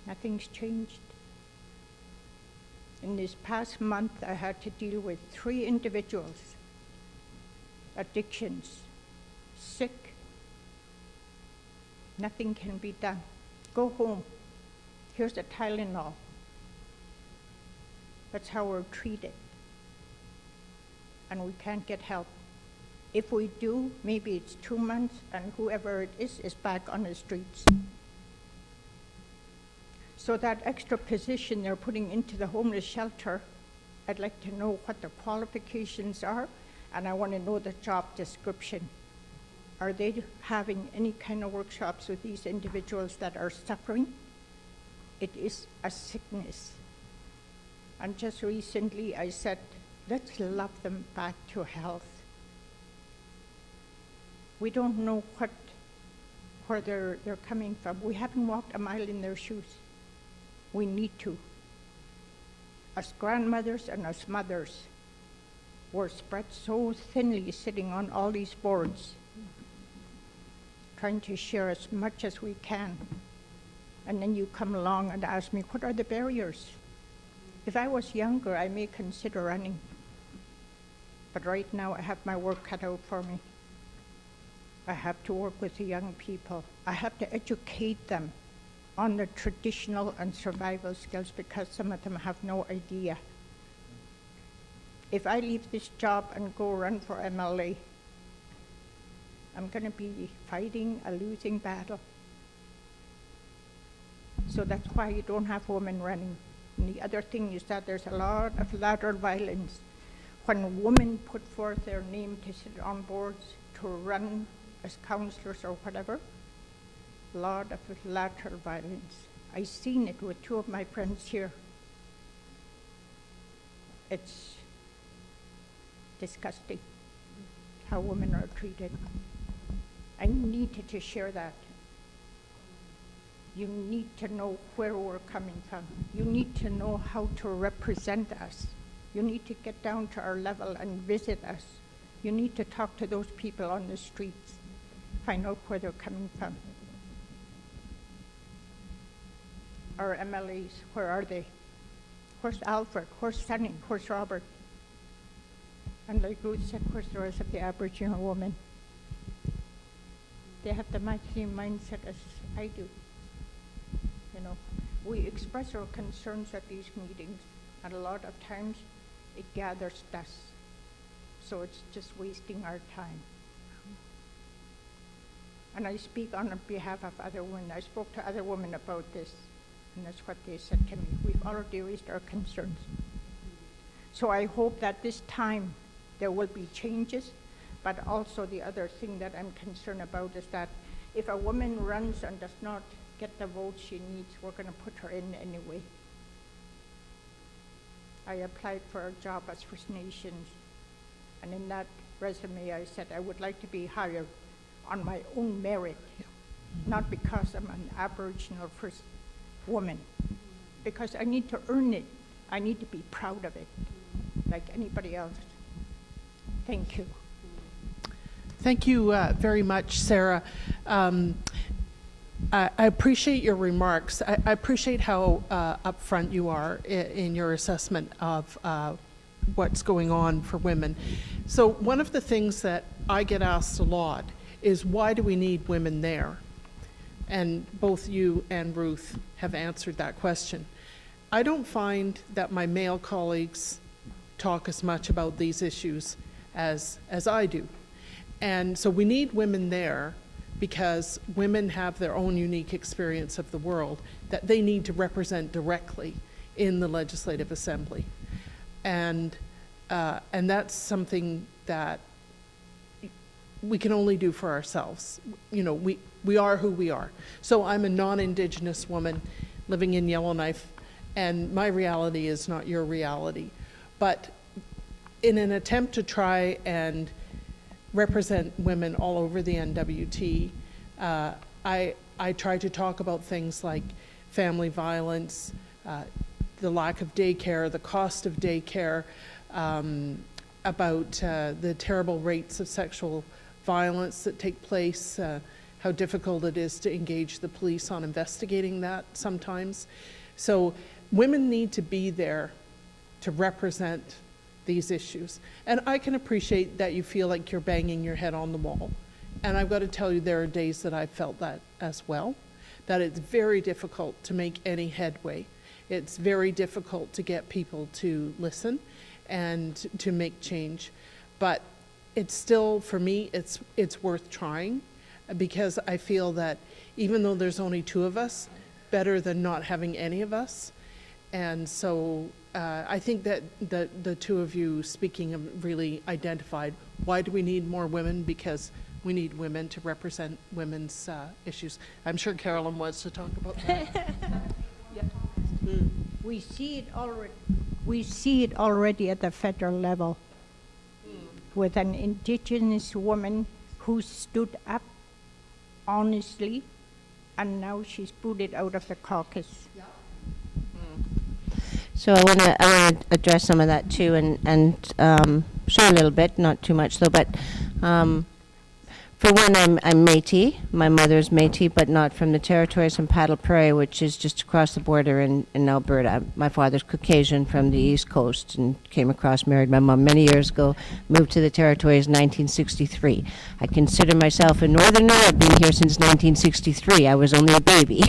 Nothing's changed. In this past month, I had to deal with 3 individuals, addictions, sick. Nothing can be done. Go home. Here's the Tylenol. That's how we're treated. And we can't get help. If we do, maybe it's 2 months, and whoever it is back on the streets. So that extra position they're putting into the homeless shelter, I'd like to know what the qualifications are and I want to know the job description. Are they having any kind of workshops with these individuals that are suffering? It is a sickness. And just recently I said, let's love them back to health. We don't know where they're coming from. We haven't walked a mile in their shoes. We need to. As grandmothers and as mothers, we're spread so thinly sitting on all these boards, trying to share as much as we can. And then you come along and ask me, what are the barriers? If I was younger, I may consider running. But right now, I have my work cut out for me. I have to work with the young people. I have to educate them on the traditional and survival skills because some of them have no idea. If I leave this job and go run for MLA, I'm going to be fighting a losing battle. So that's why you don't have women running. And the other thing is that there's a lot of lateral violence. When women put forth their name to sit on boards, to run as councillors or whatever, a lot of lateral violence. I've seen it with two of my friends here. It's disgusting how women are treated. I needed to share that. You need to know where we're coming from. You need to know how to represent us. You need to get down to our level and visit us. You need to talk to those people on the streets, find out where they're coming from. Our MLAs, where are they? Where's Alfred? Where's Sunny? Where's Robert? And like Ruth said, where's the rest of the Aboriginal women? They have the same mindset as I do. You know, we express our concerns at these meetings, and a lot of times it gathers dust. So it's just wasting our time. And I speak on behalf of other women. I spoke to other women about this, and that's what they said to me. We've already raised our concerns. So I hope that this time there will be changes, but also the other thing that I'm concerned about is that if a woman runs and does not get the vote she needs, we're going to put her in anyway. I applied for a job as First Nations, and in that resume I said I would like to be hired on my own merit, not because I'm an Aboriginal First woman, because I need to earn it. I need to be proud of it, like anybody else. Thank you. Thank you very much, Sarah. I appreciate your remarks. I appreciate how upfront you are in your assessment of what's going on for women. So one of the things that I get asked a lot is, why do we need women there? And both you and Ruth have answered that question. I don't find that my male colleagues talk as much about these issues as I do. And so we need women there because women have their own unique experience of the world that they need to represent directly in the Legislative Assembly. And that's something that we can only do for ourselves. You know, we are who we are. So I'm a non-Indigenous woman living in Yellowknife, and my reality is not your reality. But in an attempt to try and represent women all over the NWT, I try to talk about things like family violence, the lack of daycare, the cost of daycare, about the terrible rates of sexual violence that take place, how difficult it is to engage the police on investigating that sometimes. So women need to be there to represent these issues. And I can appreciate that you feel like you're banging your head on the wall. And I've got to tell you, there are days that I've felt that as well, that it's very difficult to make any headway. It's very difficult to get people to listen and to make change. But it's still, for me, it's worth trying, because I feel that even though there's only two of us, better than not having any of us. And so I think that the two of you speaking have really identified why do we need more women, because we need women to represent women's issues. I'm sure Carolyn wants to talk about that. We see it already. We see it already at the federal level with an Indigenous woman who stood up honestly, and now she's booted out of the caucus. So I want to address some of that too, and share a little bit, not too much though. But for one, I'm Métis. My mother's Métis, but not from the Territorial from Paddle Prairie, which is just across the border in Alberta. My father's Caucasian from the East Coast and came across, married my mom many years ago, moved to the Territories in 1963. I consider myself a Northerner. I've been here since 1963. I was only a baby.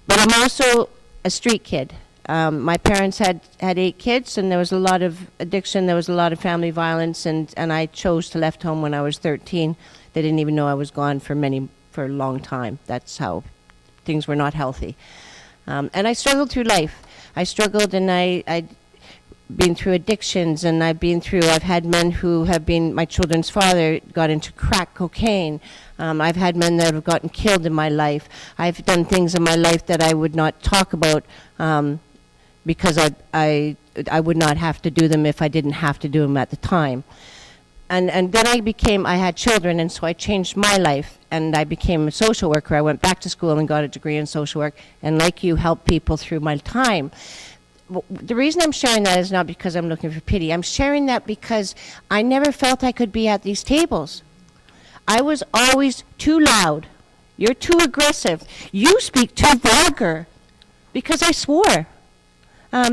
But I'm also a street kid. My parents had 8 kids, and there was a lot of addiction, there was a lot of family violence, and I chose to left home when I was 13. They didn't even know I was gone for a long time. That's how things were not healthy. And I struggled through life. I struggled, and I'd been through addictions, and I've had men who have been, my children's father got into crack cocaine. I've had men that have gotten killed in my life. I've done things in my life that I would not talk about, because I would not have to do them if I didn't have to do them at the time. And then I had children, and so I changed my life, and I became a social worker. I went back to school and got a degree in social work, and like you, helped people through my time. The reason I'm sharing that is not because I'm looking for pity. I'm sharing that because I never felt I could be at these tables. I was always too loud. You're too aggressive. You speak too vulgar. Because I swore.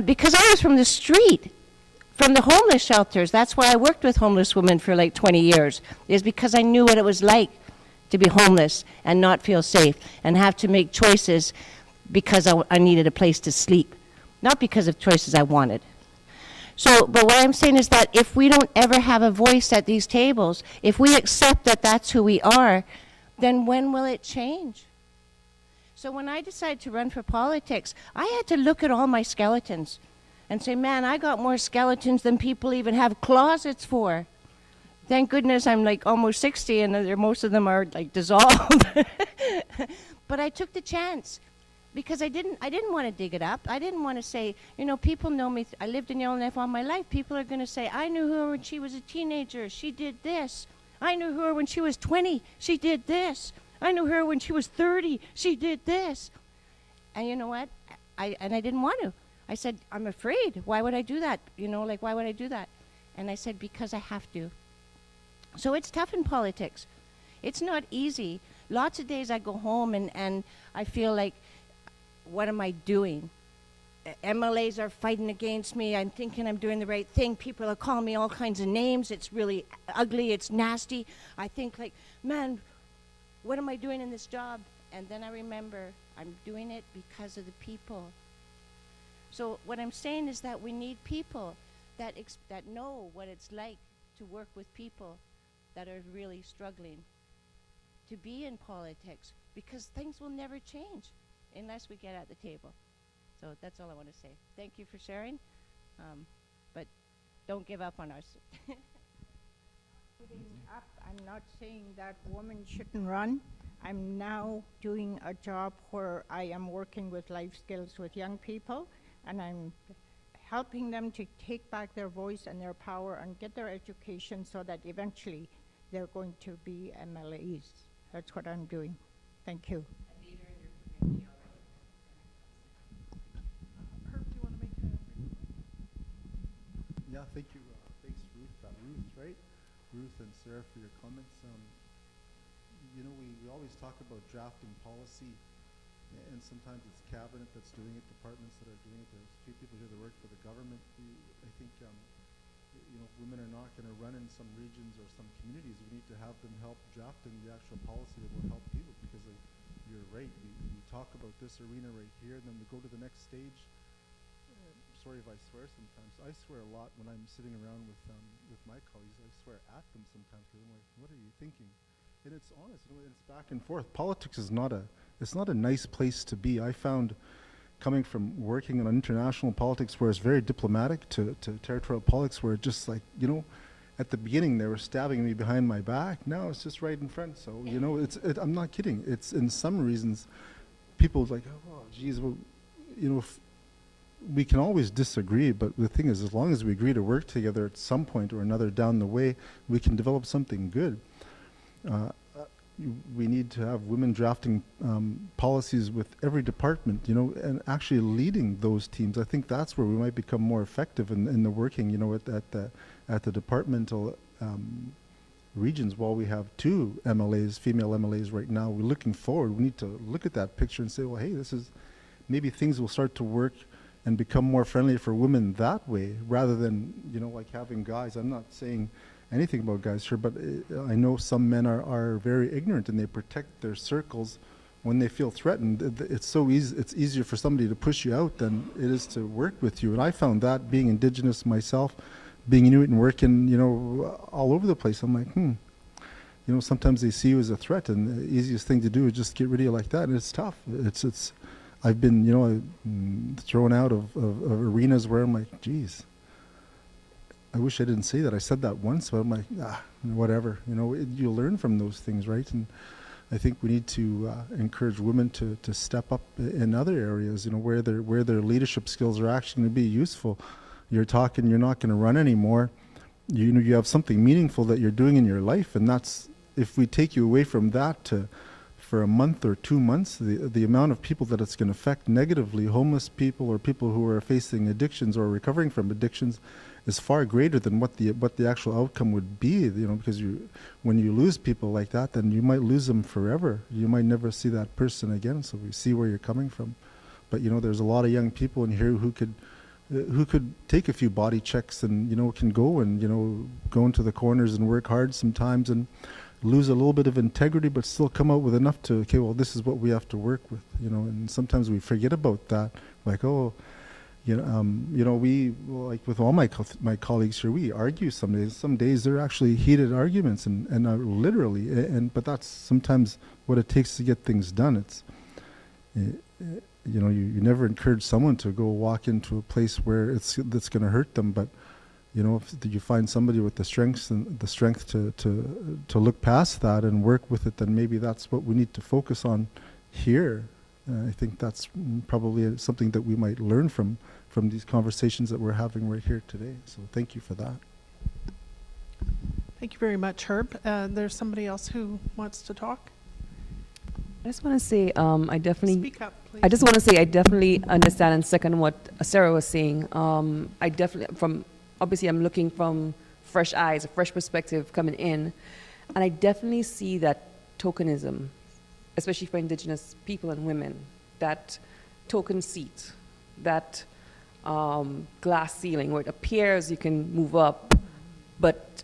Because I was from the street, from the homeless shelters. That's why I worked with homeless women for like 20 years, is because I knew what it was like to be homeless and not feel safe and have to make choices because I needed a place to sleep, not because of choices I wanted. So, but what I'm saying is that if we don't ever have a voice at these tables, if we accept that that's who we are, then when will it change? So when I decided to run for politics, I had to look at all my skeletons and say, man, I got more skeletons than people even have closets for. Thank goodness I'm like almost 60 and most of them are like dissolved. But I took the chance because I didn't want to dig it up. I didn't want to say, people know me. I lived in Yellowknife all my life. People are going to say, I knew her when she was a teenager. She did this. I knew her when she was 20. She did this. I knew her when she was 30. She did this. And you know what? I didn't want to. I said, I'm afraid. Why would I do that? Why would I do that? And I said, because I have to. So it's tough in politics. It's not easy. Lots of days I go home and I feel like, what am I doing? MLAs are fighting against me. I'm thinking I'm doing the right thing. People are calling me all kinds of names. It's really ugly. It's nasty. I think like, man, what am I doing in this job? And then I remember I'm doing it because of the people. So what I'm saying is that we need people that know what it's like to work with people that are really struggling to be in politics, because things will never change unless we get at the table. So that's all I want to say. Thank you for sharing, but don't give up on us. Giving up, I'm not saying that women shouldn't run. I'm now doing a job where I am working with life skills with young people, and I'm helping them to take back their voice and their power and get their education so that eventually they're going to be MLAs. That's what I'm doing. Thank you. Herb, do you want to make a... Yeah, thank you. Thanks, Ruth. Ruth, right? Ruth and Sarah for your comments. We always talk about drafting policy, and sometimes it's cabinet that's doing it, departments that are doing it. There's a few people here that work for the government. I think women are not going to run in some regions or some communities. We need to have them help drafting the actual policy that will help people, because you're right. We talk about this arena right here, and then we go to the next stage. Sorry if I swear sometimes. I swear a lot when I'm sitting around with my colleagues. I swear at them sometimes because I'm like, what are you thinking? And it's honest, it's back and forth. Politics is not a nice place to be. I found coming from working in international politics where it's very diplomatic to territorial politics where it just like, you know, at the beginning they were stabbing me behind my back. Now it's just right in front. So, you know, I'm not kidding. It's in some reasons, people like, oh, geez, well, you know, we can always disagree, but the thing is, as long as we agree to work together at some point or another down the way, we can develop something good. We need to have women drafting policies with every department, you know, and actually leading those teams. I think that's where we might become more effective in the working, you know, at the departmental regions. While we have 2 MLAs, female MLAs right now, we're looking forward. We need to look at that picture and say, well, hey, this is, maybe things will start to work and become more friendly for women that way, rather than, you know, like having guys. I'm not saying anything about guys here, but I know some men are very ignorant and they protect their circles when they feel threatened. It's so easy. It's easier for somebody to push you out than it is to work with you. And I found that being Indigenous myself, being Inuit and working, you know, all over the place. I'm like, you know, sometimes they see you as a threat, and the easiest thing to do is just get rid of you like that. And it's tough. I've been, you know, thrown out of arenas where I'm like, geez, I wish I didn't say that. I said that once, but I'm like, whatever. You know, you learn from those things, right? And I think we need to encourage women to step up in other areas, you know, where their leadership skills are actually going to be useful. You're talking, you're not going to run anymore. You know, you have something meaningful that you're doing in your life, and that's, if we take you away from that for a month or 2 months, the amount of people that it's going to affect negatively, homeless people or people who are facing addictions or recovering from addictions, is far greater than what the actual outcome would be. You know, because when you lose people like that, then you might lose them forever. You might never see that person again. So we see where you're coming from. But you know, there's a lot of young people in here who could take a few body checks and, you know, can go and, you know, go into the corners and work hard sometimes and lose a little bit of integrity, but still come out with enough to, okay, well, this is what we have to work with, you know. And sometimes we forget about that, like, oh, you know, we, like with all my colleagues here, we argue some days. Some days they're actually heated arguments, and literally, but that's sometimes what it takes to get things done. It's, you know, you never encourage someone to go walk into a place where that's going to hurt them, but you know, if you find somebody with the strength to look past that and work with it, then maybe that's what we need to focus on here. I think that's probably something that we might learn from these conversations that we're having right here today. So thank you for that. Thank you very much, Herb. There's somebody else who wants to talk. I just want to say, I definitely. Speak up, please. I just want to say I definitely understand and second what Sarah was saying. I definitely, obviously I'm looking from fresh eyes, a fresh perspective coming in, and I definitely see that tokenism, especially for Indigenous people and women, that token seat, that glass ceiling where it appears you can move up, but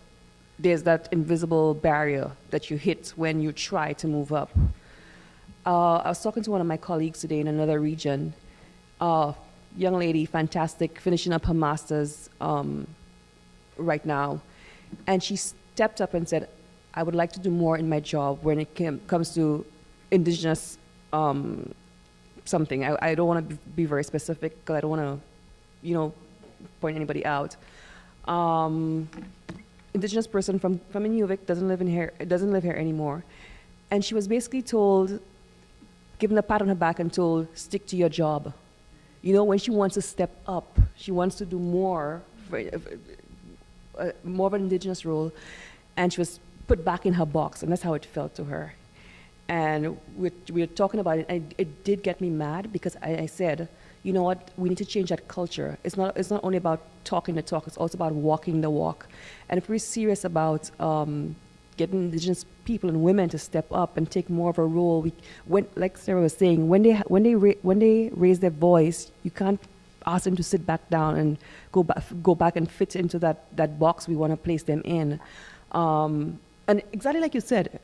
there's that invisible barrier that you hit when you try to move up. I was talking to one of my colleagues today in another region, young lady, fantastic, finishing up her master's right now, and she stepped up and said, I would like to do more in my job when it comes to Indigenous something. I don't want to be very specific because I don't want to, you know, point anybody out. Indigenous person from Inuvik doesn't live here anymore, and she was basically told, given a pat on her back and told, stick to your job. You know, when she wants to step up, she wants to do more, more of an Indigenous role, and she was put back in her box, and that's how it felt to her. And we were talking about it, and it did get me mad because I said, you know what, we need to change that culture. It's not only about talking the talk, it's also about walking the walk. And if we're serious about getting Indigenous people and women to step up and take more of a role, like Sarah was saying, when they raise their voice, you can't ask them to sit back down and go back and fit into that box we want to place them in. And exactly like you said,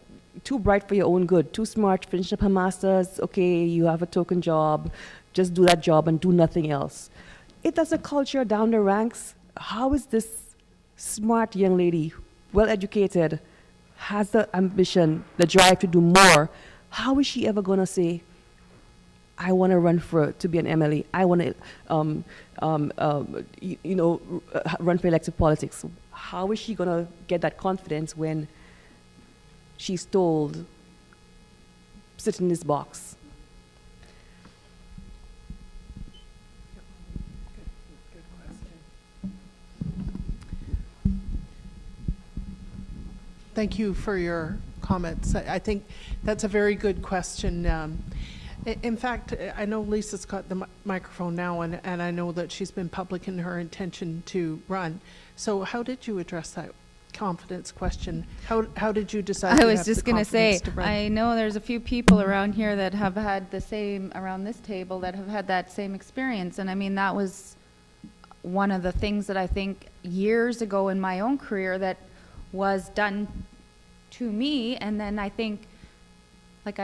too bright for your own good, too smart, finish up her master's, okay, you have a token job, just do that job and do nothing else. If that's a culture down the ranks, how is this smart young lady, well educated, has the ambition, the drive to do more, how is she ever going to say, I want to run to be an MLA. I want to, run for elected politics. How is she going to get that confidence when she's told, sit in this box? Good question. Thank you for your comments. I think that's a very good question. In fact, I know Lisa's got the microphone now, and I know that she's been public in her intention to run. So how did you address that confidence question? How did you decide I you was have just the going to say, confidence to run? I know there's a few people around here that have had the same, around this table, that have had that same experience. And I mean, that was one of the things that I think years ago in my own career that was done to me. And then I think, like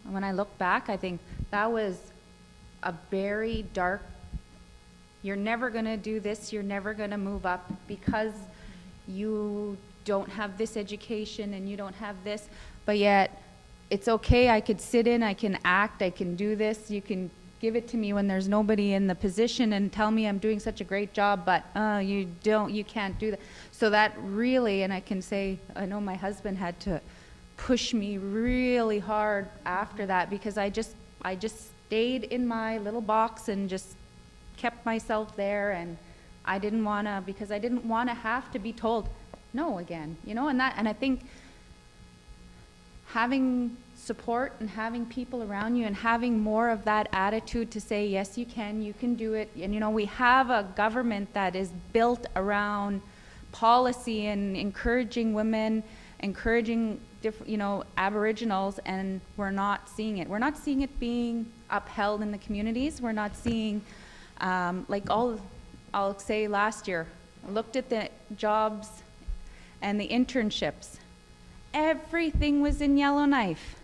when I look back, I think that was a very dark, you're never going to do this, you're never going to move up because you don't have this education and you don't have this, but yet it's okay, I could sit in, I can act, I can do this, you can give it to me when there's nobody in the position and tell me I'm doing such a great job, but you can't do that. So that really, and I can say, I know my husband had to push me really hard after that, because I just stayed in my little box and just kept myself there, and I didn't want to, because I didn't want to have to be told no again, and I think having support and having people around you and having more of that attitude to say, yes, you can do it. And we have a government that is built around policy and encouraging women, encouraging Aboriginals, and we're not seeing it. We're not seeing it being upheld in the communities. We're not seeing, I'll say last year, I looked at the jobs and the internships. Everything was in Yellowknife.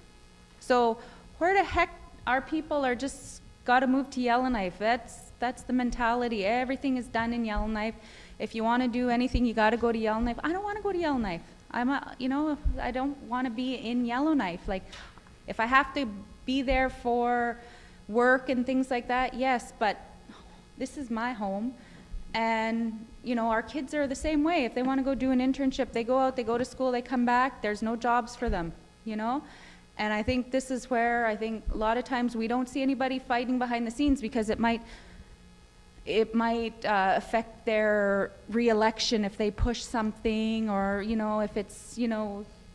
So where the heck our people are just got to move to Yellowknife? That's the mentality. Everything is done in Yellowknife. If you want to do anything, you got to go to Yellowknife. I don't want to go to Yellowknife. I don't want to be in Yellowknife. Like, if I have to be there for work and things like that, yes, but this is my home. And, our kids are the same way. If they want to go do an internship, they go out, they go to school, they come back, there's no jobs for them, And I think this is where I think a lot of times we don't see anybody fighting behind the scenes, because it might affect their re-election if they push something, or if it's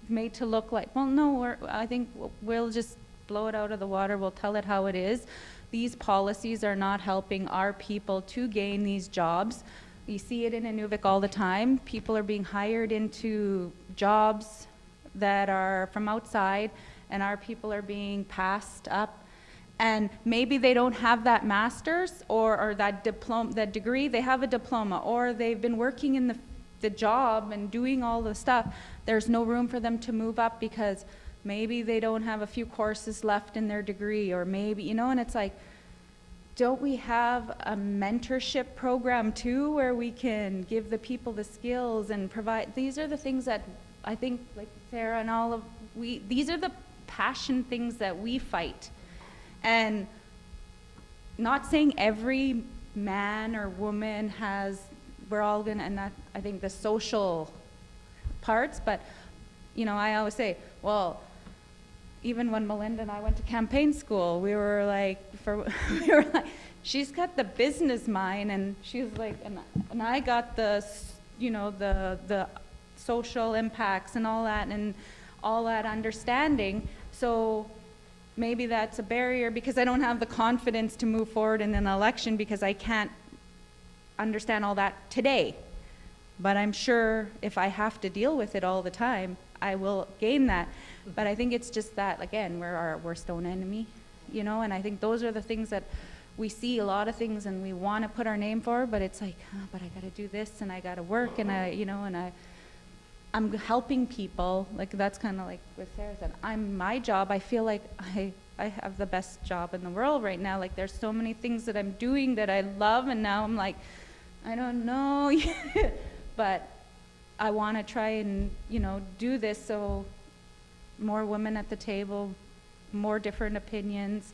made to look like, well, no, I think we'll just blow it out of the water. We'll tell it how it is. These policies are not helping our people to gain these jobs. You see it in Inuvik all the time. People are being hired into jobs that are from outside, and our people are being passed up. And maybe they don't have that master's or that diploma, that degree. They have a diploma, or they've been working in the job and doing all the stuff. There's no room for them to move up because maybe they don't have a few courses left in their degree, or maybe, and it's like, don't we have a mentorship program too, where we can give the people the skills and provide? These are the things that I think, like Sarah and all of these are the passion things that we fight. And not saying every man or woman we're all gonna, and that, I think the social parts, but, I always say, well, even when Melinda and I went to campaign school, we were like, she's got the business mind, and she's like, and I got the, the social impacts and all that understanding. So maybe that's a barrier, because I don't have the confidence to move forward in an election because I can't understand all that today. But I'm sure if I have to deal with it all the time, I will gain that. But I think it's just that, again, we're stone enemy, and I think those are the things that we see a lot of things and we want to put our name for, but it's like, but I got to do this and I got to work, and I'm helping people. Like, that's kind of like what Sarah said. My job, I feel like I have the best job in the world right now. Like, there's so many things that I'm doing that I love, and now I'm like, I don't know, but I want to try and, do this so more women at the table, more different opinions,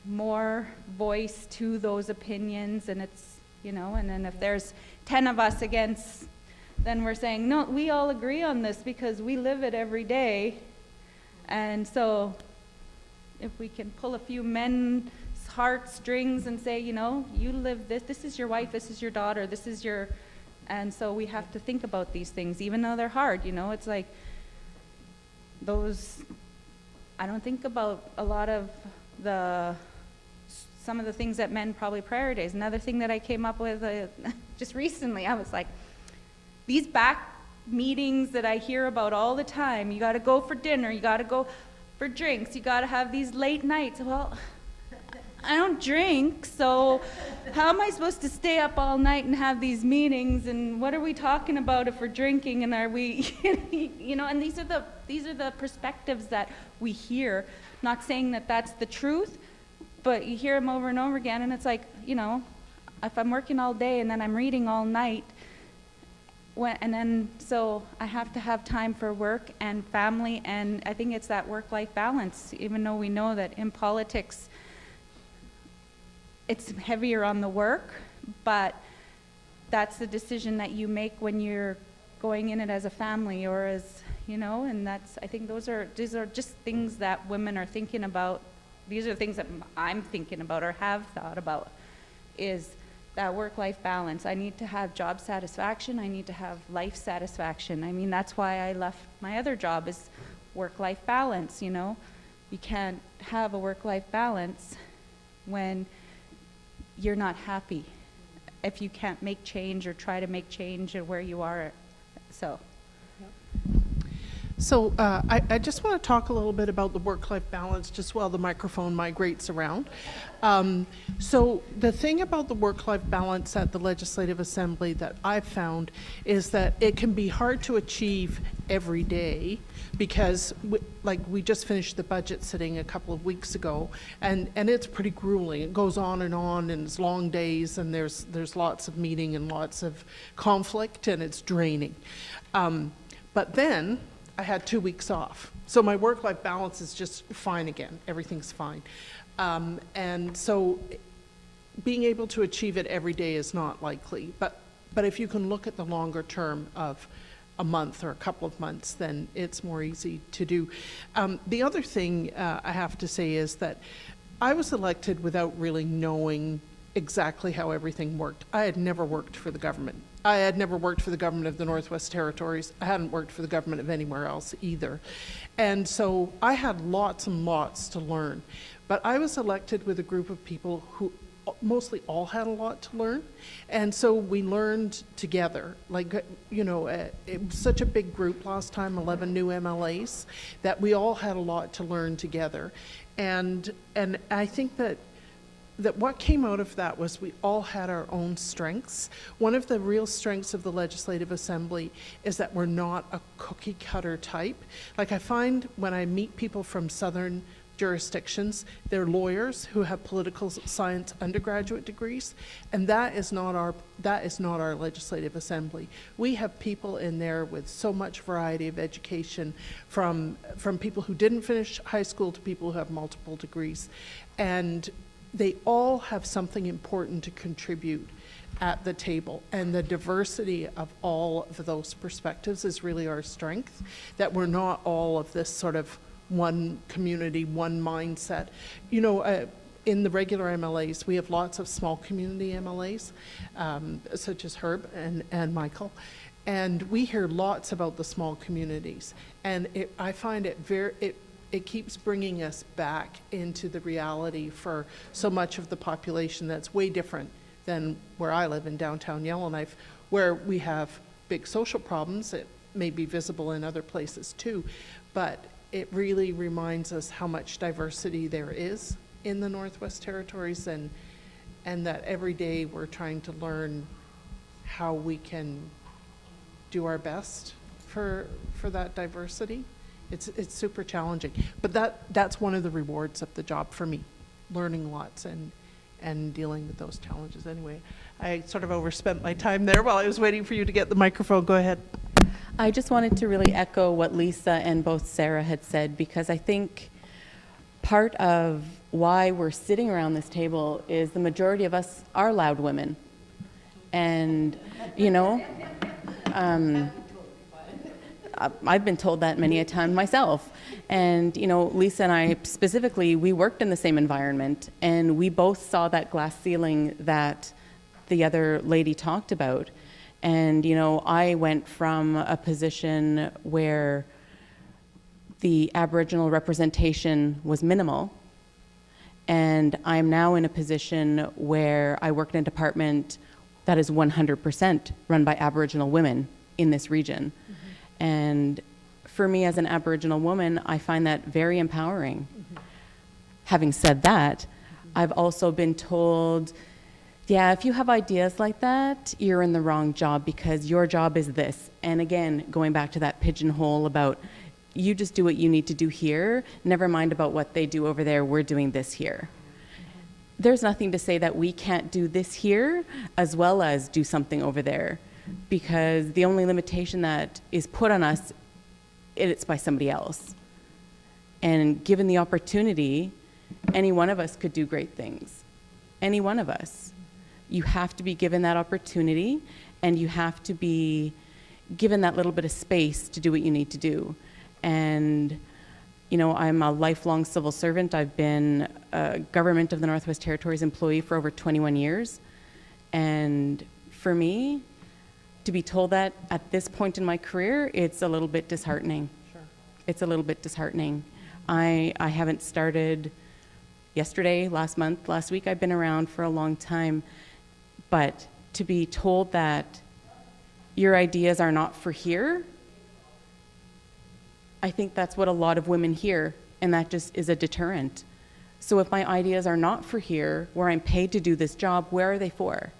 more voice to those opinions, and it's, you know, and then if there's 10 of us against, then we're saying, no, we all agree on this because we live it every day. And so if we can pull a few men's heartstrings and say, you know, you live this, this is your wife, this is your daughter, this is your, and so we have to think about these things, even though they're hard, you know, it's like those, I don't think about a lot of some of the things that men probably prioritize. Another thing that I came up with just recently, I was like, these back meetings that I hear about all the time, you got to go for dinner, you got to go for drinks, you got to have these late nights. Well, I don't drink, so how am I supposed to stay up all night and have these meetings, and what are we talking about if we're drinking, and are we, you know, and these are the perspectives that we hear. Not saying that that's the truth, but you hear them over and over again, and it's like, you know, if I'm working all day and then I'm reading all night, and then so I have to have time for work and family, and I think it's that work-life balance, even though we know that in politics it's heavier on the work, but that's the decision that you make when you're going in it as a family or as, you know, and that's, I think these are just things that women are thinking about. These are things that I'm thinking about or have thought about, is that work-life balance. I need to have job satisfaction. I need to have life satisfaction. I mean, that's why I left my other job, is work-life balance, you know. You can't have a work-life balance when you're not happy, if you can't make change or try to make change where you are. So I just want to talk a little bit about the work-life balance just while the microphone migrates around. So the thing about the work-life balance at the Legislative Assembly that I've found is that it can be hard to achieve every day, because we just finished the budget sitting a couple of weeks ago, and it's pretty grueling. It goes on, and it's long days, and there's lots of meeting and lots of conflict, and it's draining. But then I had 2 weeks off. So my work-life balance is just fine again. Everything's fine. And so being able to achieve it every day is not likely. But if you can look at the longer term of a month or a couple of months, then it's more easy to do. The other thing I have to say is that I was elected without really knowing exactly how everything worked. I had never worked for the government. I had never worked for the government of the Northwest Territories. I hadn't worked for the government of anywhere else either. And so I had lots and lots to learn. But I was elected with a group of people who mostly all had a lot to learn. And so we learned together. Like, you know, it was such a big group last time, 11 new MLAs, that we all had a lot to learn together. And I think that what came out of that was we all had our own strengths. One of the real strengths of the Legislative Assembly is that we're not a cookie cutter type. Like, I find when I meet people from southern jurisdictions, they're lawyers who have political science undergraduate degrees, and that is not our Legislative Assembly. We have people in there with so much variety of education, from people who didn't finish high school to people who have multiple degrees, and they all have something important to contribute at the table. And the diversity of all of those perspectives is really our strength, that we're not all of this sort of one community, one mindset. You know, in the regular MLAs, we have lots of small community MLAs, such as Herb and Michael. And we hear lots about the small communities. And I find it keeps bringing us back into the reality for so much of the population that's way different than where I live in downtown Yellowknife, where we have big social problems. It may be visible in other places too, but it really reminds us how much diversity there is in the Northwest Territories, and that every day we're trying to learn how we can do our best for that diversity. It's super challenging, but that's one of the rewards of the job for me, learning lots and dealing with those challenges. Anyway, I sort of overspent my time there while I was waiting for you to get the microphone. Go ahead. I just wanted to really echo what Lisa and both Sarah had said, because I think part of why we're sitting around this table is the majority of us are loud women. And, you know, I've been told that many a time myself. And, you know, Lisa and I specifically, we worked in the same environment, and we both saw that glass ceiling that the other lady talked about. And, you know, I went from a position where the Aboriginal representation was minimal, and I'm now in a position where I work in a department that is 100% run by Aboriginal women in this region. And for me as an Aboriginal woman, I find that very empowering. Having said that, I've also been told, yeah, if you have ideas like that, you're in the wrong job because your job is this. And again, going back to that pigeonhole about you just do what you need to do here, never mind about what they do over there, we're doing this here. There's nothing to say that we can't do this here as well as do something over there, because the only limitation that is put on us, it's by somebody else. And given the opportunity, any one of us could do great things. Any one of us. You have to be given that opportunity, and you have to be given that little bit of space to do what you need to do. And, you know, I'm a lifelong civil servant. I've been a Government of the Northwest Territories employee for over 21 years. And for me, to be told that at this point in my career, it's a little bit disheartening. Sure. It's a little bit disheartening. I haven't started yesterday, last month, last week. I've been around for a long time. But to be told that your ideas are not for here, I think that's what a lot of women hear, and that just is a deterrent. So if my ideas are not for here, where I'm paid to do this job, where are they for?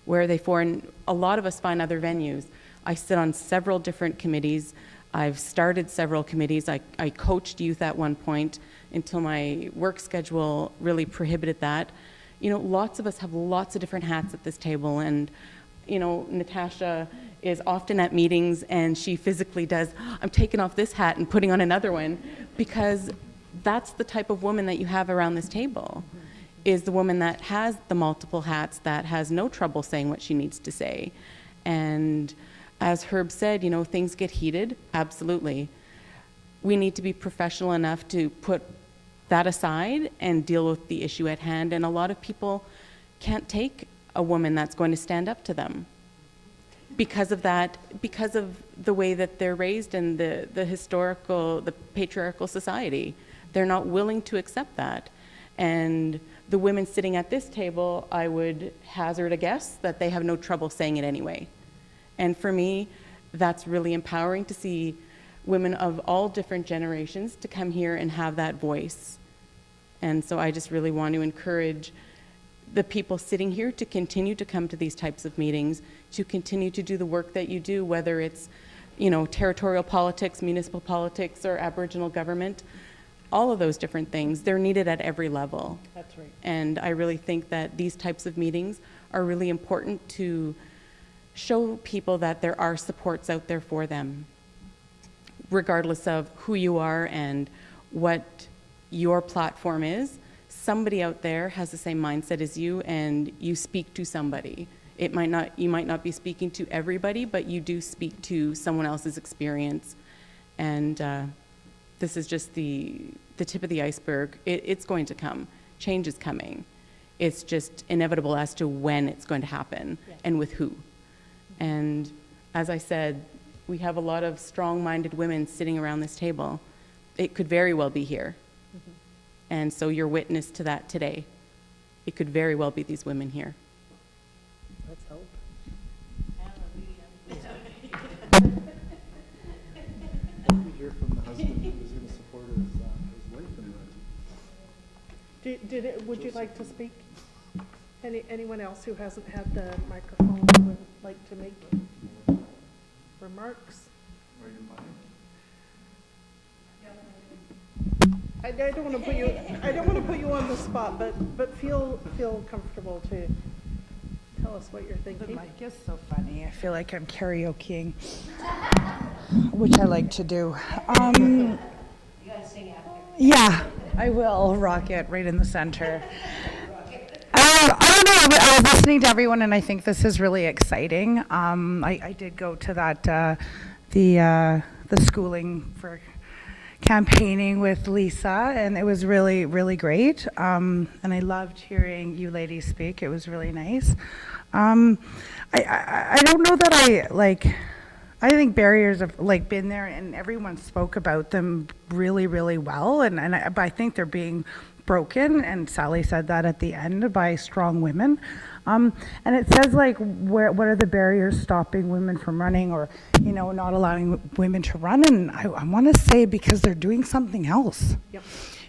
Where are they for? And a lot of us find other venues. I sit on several different committees. I've started several committees. I coached youth at one point until my work schedule really prohibited that. You know, lots of us have lots of different hats at this table, and, you know, Natasha is often at meetings and she physically does, I'm taking off this hat and putting on another one, because that's the type of woman that you have around this table, is the woman that has the multiple hats, that has no trouble saying what she needs to say. And as Herb said, you know, things get heated, absolutely. We need to be professional enough to put that aside and deal with the issue at hand. And a lot of people can't take a woman that's going to stand up to them because of that, because of the way that they're raised in the historical, the patriarchal society. They're not willing to accept that. And the women sitting at this table, I would hazard a guess that they have no trouble saying it anyway. And for me, that's really empowering to see women of all different generations to come here and have that voice. And so I just really want to encourage the people sitting here to continue to come to these types of meetings, to continue to do the work that you do, whether it's, you know, territorial politics, municipal politics, or Aboriginal government. All of those different things, they're needed at every level. That's right. And I really think that these types of meetings are really important to show people that there are supports out there for them, regardless of who you are and what your platform is. Somebody out there has the same mindset as you, and you speak to somebody. You might not be speaking to everybody, but you do speak to someone else's experience. And this is just the tip of the iceberg. It's going to come. Change is coming. It's just inevitable as to when it's going to happen and with who. And as I said, we have a lot of strong-minded women sitting around this table. It could very well be here. And so you're witness to that today. It could very well be these women here. Let's hope. We hear from the husband who was going to support his wife in that. Would you like to speak? Anyone else who hasn't had the microphone would like to make remarks? I don't want to put you. I don't want to put you on the spot, but feel comfortable to tell us what you're thinking. The mic is so funny. I feel like I'm karaokeing, which I like to do. You gotta sing after. Yeah. I will rock it right in the center. I don't know. I was listening to everyone, and I think this is really exciting. I did go to that the schooling for campaigning with Lisa, and it was really, really great. And I loved hearing you ladies speak. It was really nice. I don't know that I think barriers have been there, and everyone spoke about them really, really well. But I think they're being broken, and Sally said that at the end, by strong women. And it says what are the barriers stopping women from running, or not allowing women to run? And I want to say because they're doing something else. Yep.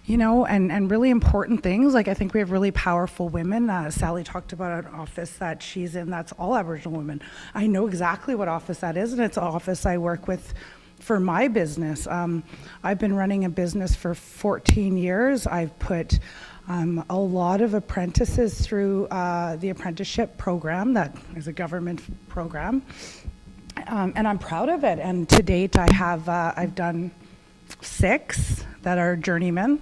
And really important things. I think we have really powerful women. Sally talked about an office that she's in that's all Aboriginal women. I know exactly what office that is, and it's an office I work with for my business. I've been running a business for 14 years. I've put a lot of apprentices through the apprenticeship program that is a government program. And I'm proud of it. And to date, I've done 6 that are journeymen,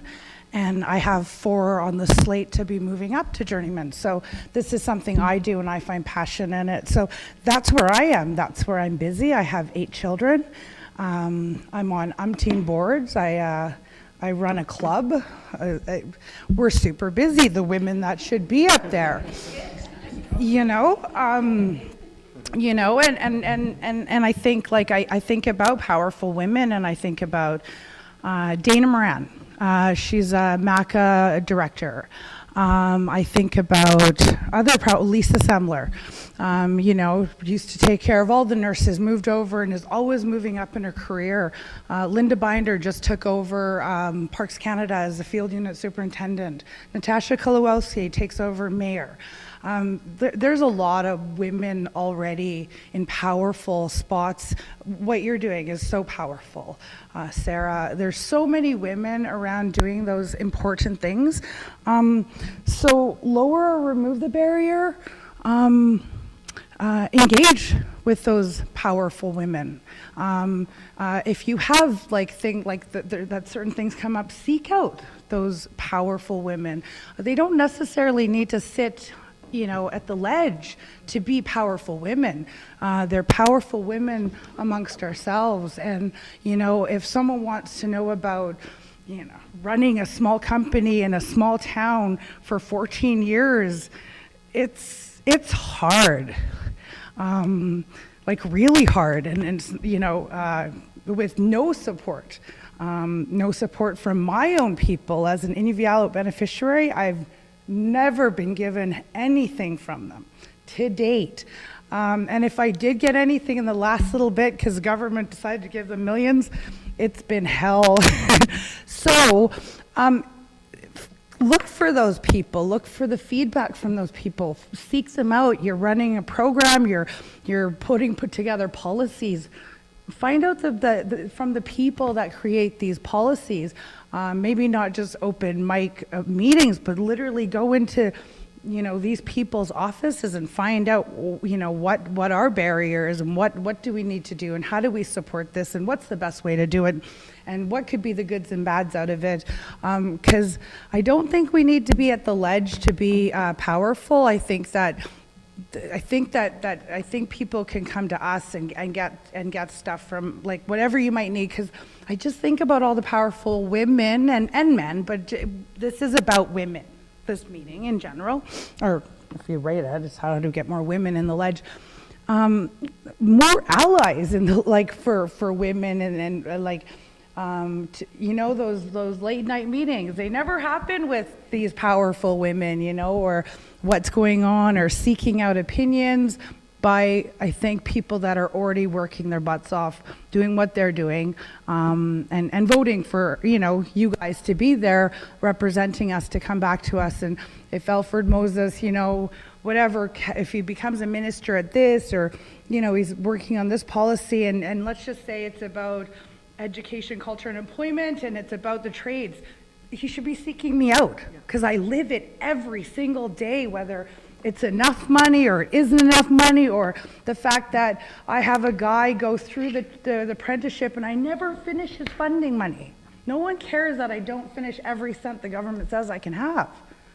and I have 4 on the slate to be moving up to journeymen. So this is something I do, and I find passion in it. So that's where I am. That's where I'm busy. I have 8 children. I'm on umpteen boards. I run a club. We're super busy, the women that should be up there. And I think I think about powerful women, and I think about Dana Moran. She's a MACA director. I think about Lisa Semler, used to take care of all the nurses, moved over and is always moving up in her career. Linda Binder just took over Parks Canada as the field unit superintendent. Natasha Kolowski takes over mayor. There's a lot of women already in powerful spots. What you're doing is so powerful, Sarah. There's so many women around doing those important things. So lower or remove the barrier, engage with those powerful women. If you have that certain things come up, seek out those powerful women. They don't necessarily need to sit at the ledge to be powerful women. They're powerful women amongst ourselves. And, if someone wants to know about, running a small company in a small town for 14 years, it's hard. Really hard. And with no support from my own people. As an Inuvik beneficiary, I've never been given anything from them to date. And if I did get anything in the last little bit, because the government decided to give them millions, it's been hell. So look for those people, look for the feedback from those people, seek them out. You're running a program, you're put together policies. Find out from the people that create these policies. Maybe not just open mic meetings, but literally go into, these people's offices and find out, what our barriers and what do we need to do and how do we support this and what's the best way to do it and what could be the goods and bads out of it. Because I don't think we need to be at the ledge to be powerful. I think people can come to us and get stuff from whatever you might need, because I just think about all the powerful women and men, but this is about women, this meeting in general, or if you rate it, it's how to get more women in the ledge. More allies in the, for women and those late night meetings, they never happen with these powerful women, or what's going on, or seeking out opinions by, I think, people that are already working their butts off, doing what they're doing, and voting for, you guys to be there, representing us, to come back to us. And if Alfred Moses, whatever, if he becomes a minister at this, or, he's working on this policy, and let's just say it's about education, culture, and employment, and it's about the trades, he should be seeking me out, because I live it every single day, whether it's enough money or it isn't enough money, or the fact that I have a guy go through the apprenticeship and I never finish his funding money. No one cares that I don't finish every cent the government says I can have.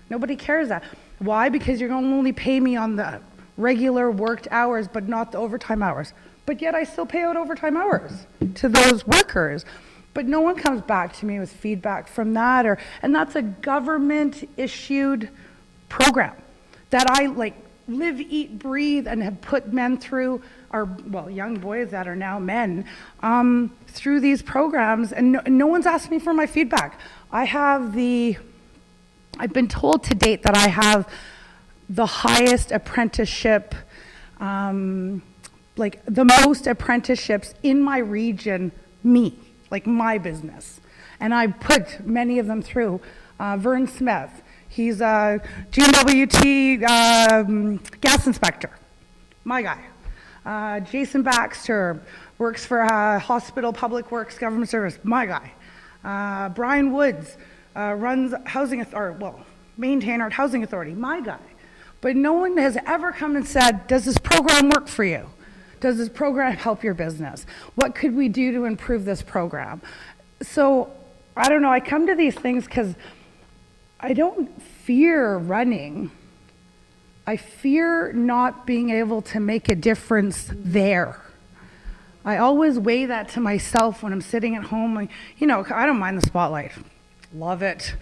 Nobody cares that. Why? Because you're going to only pay me on the regular worked hours, but not the overtime hours. But yet I still pay out overtime hours to those workers. But no one comes back to me with feedback from that, and that's a government-issued program that I live, eat, breathe, and have put men through, young boys that are now men, through these programs, and no one's asked me for my feedback. I've been told to date that I have the highest apprenticeship, the most apprenticeships in my region, my business. And I put many of them through. Vern Smith, he's a GWT gas inspector, my guy. Jason Baxter works for Hospital Public Works Government Service, my guy. Brian Woods runs maintainer at Housing Authority, my guy. But no one has ever come and said, does this program work for you? Does this program help your business? What could we do to improve this program? So, I don't know, I come to these things because I don't fear running. I fear not being able to make a difference there. I always weigh that to myself when I'm sitting at home. I don't mind the spotlight. Love it.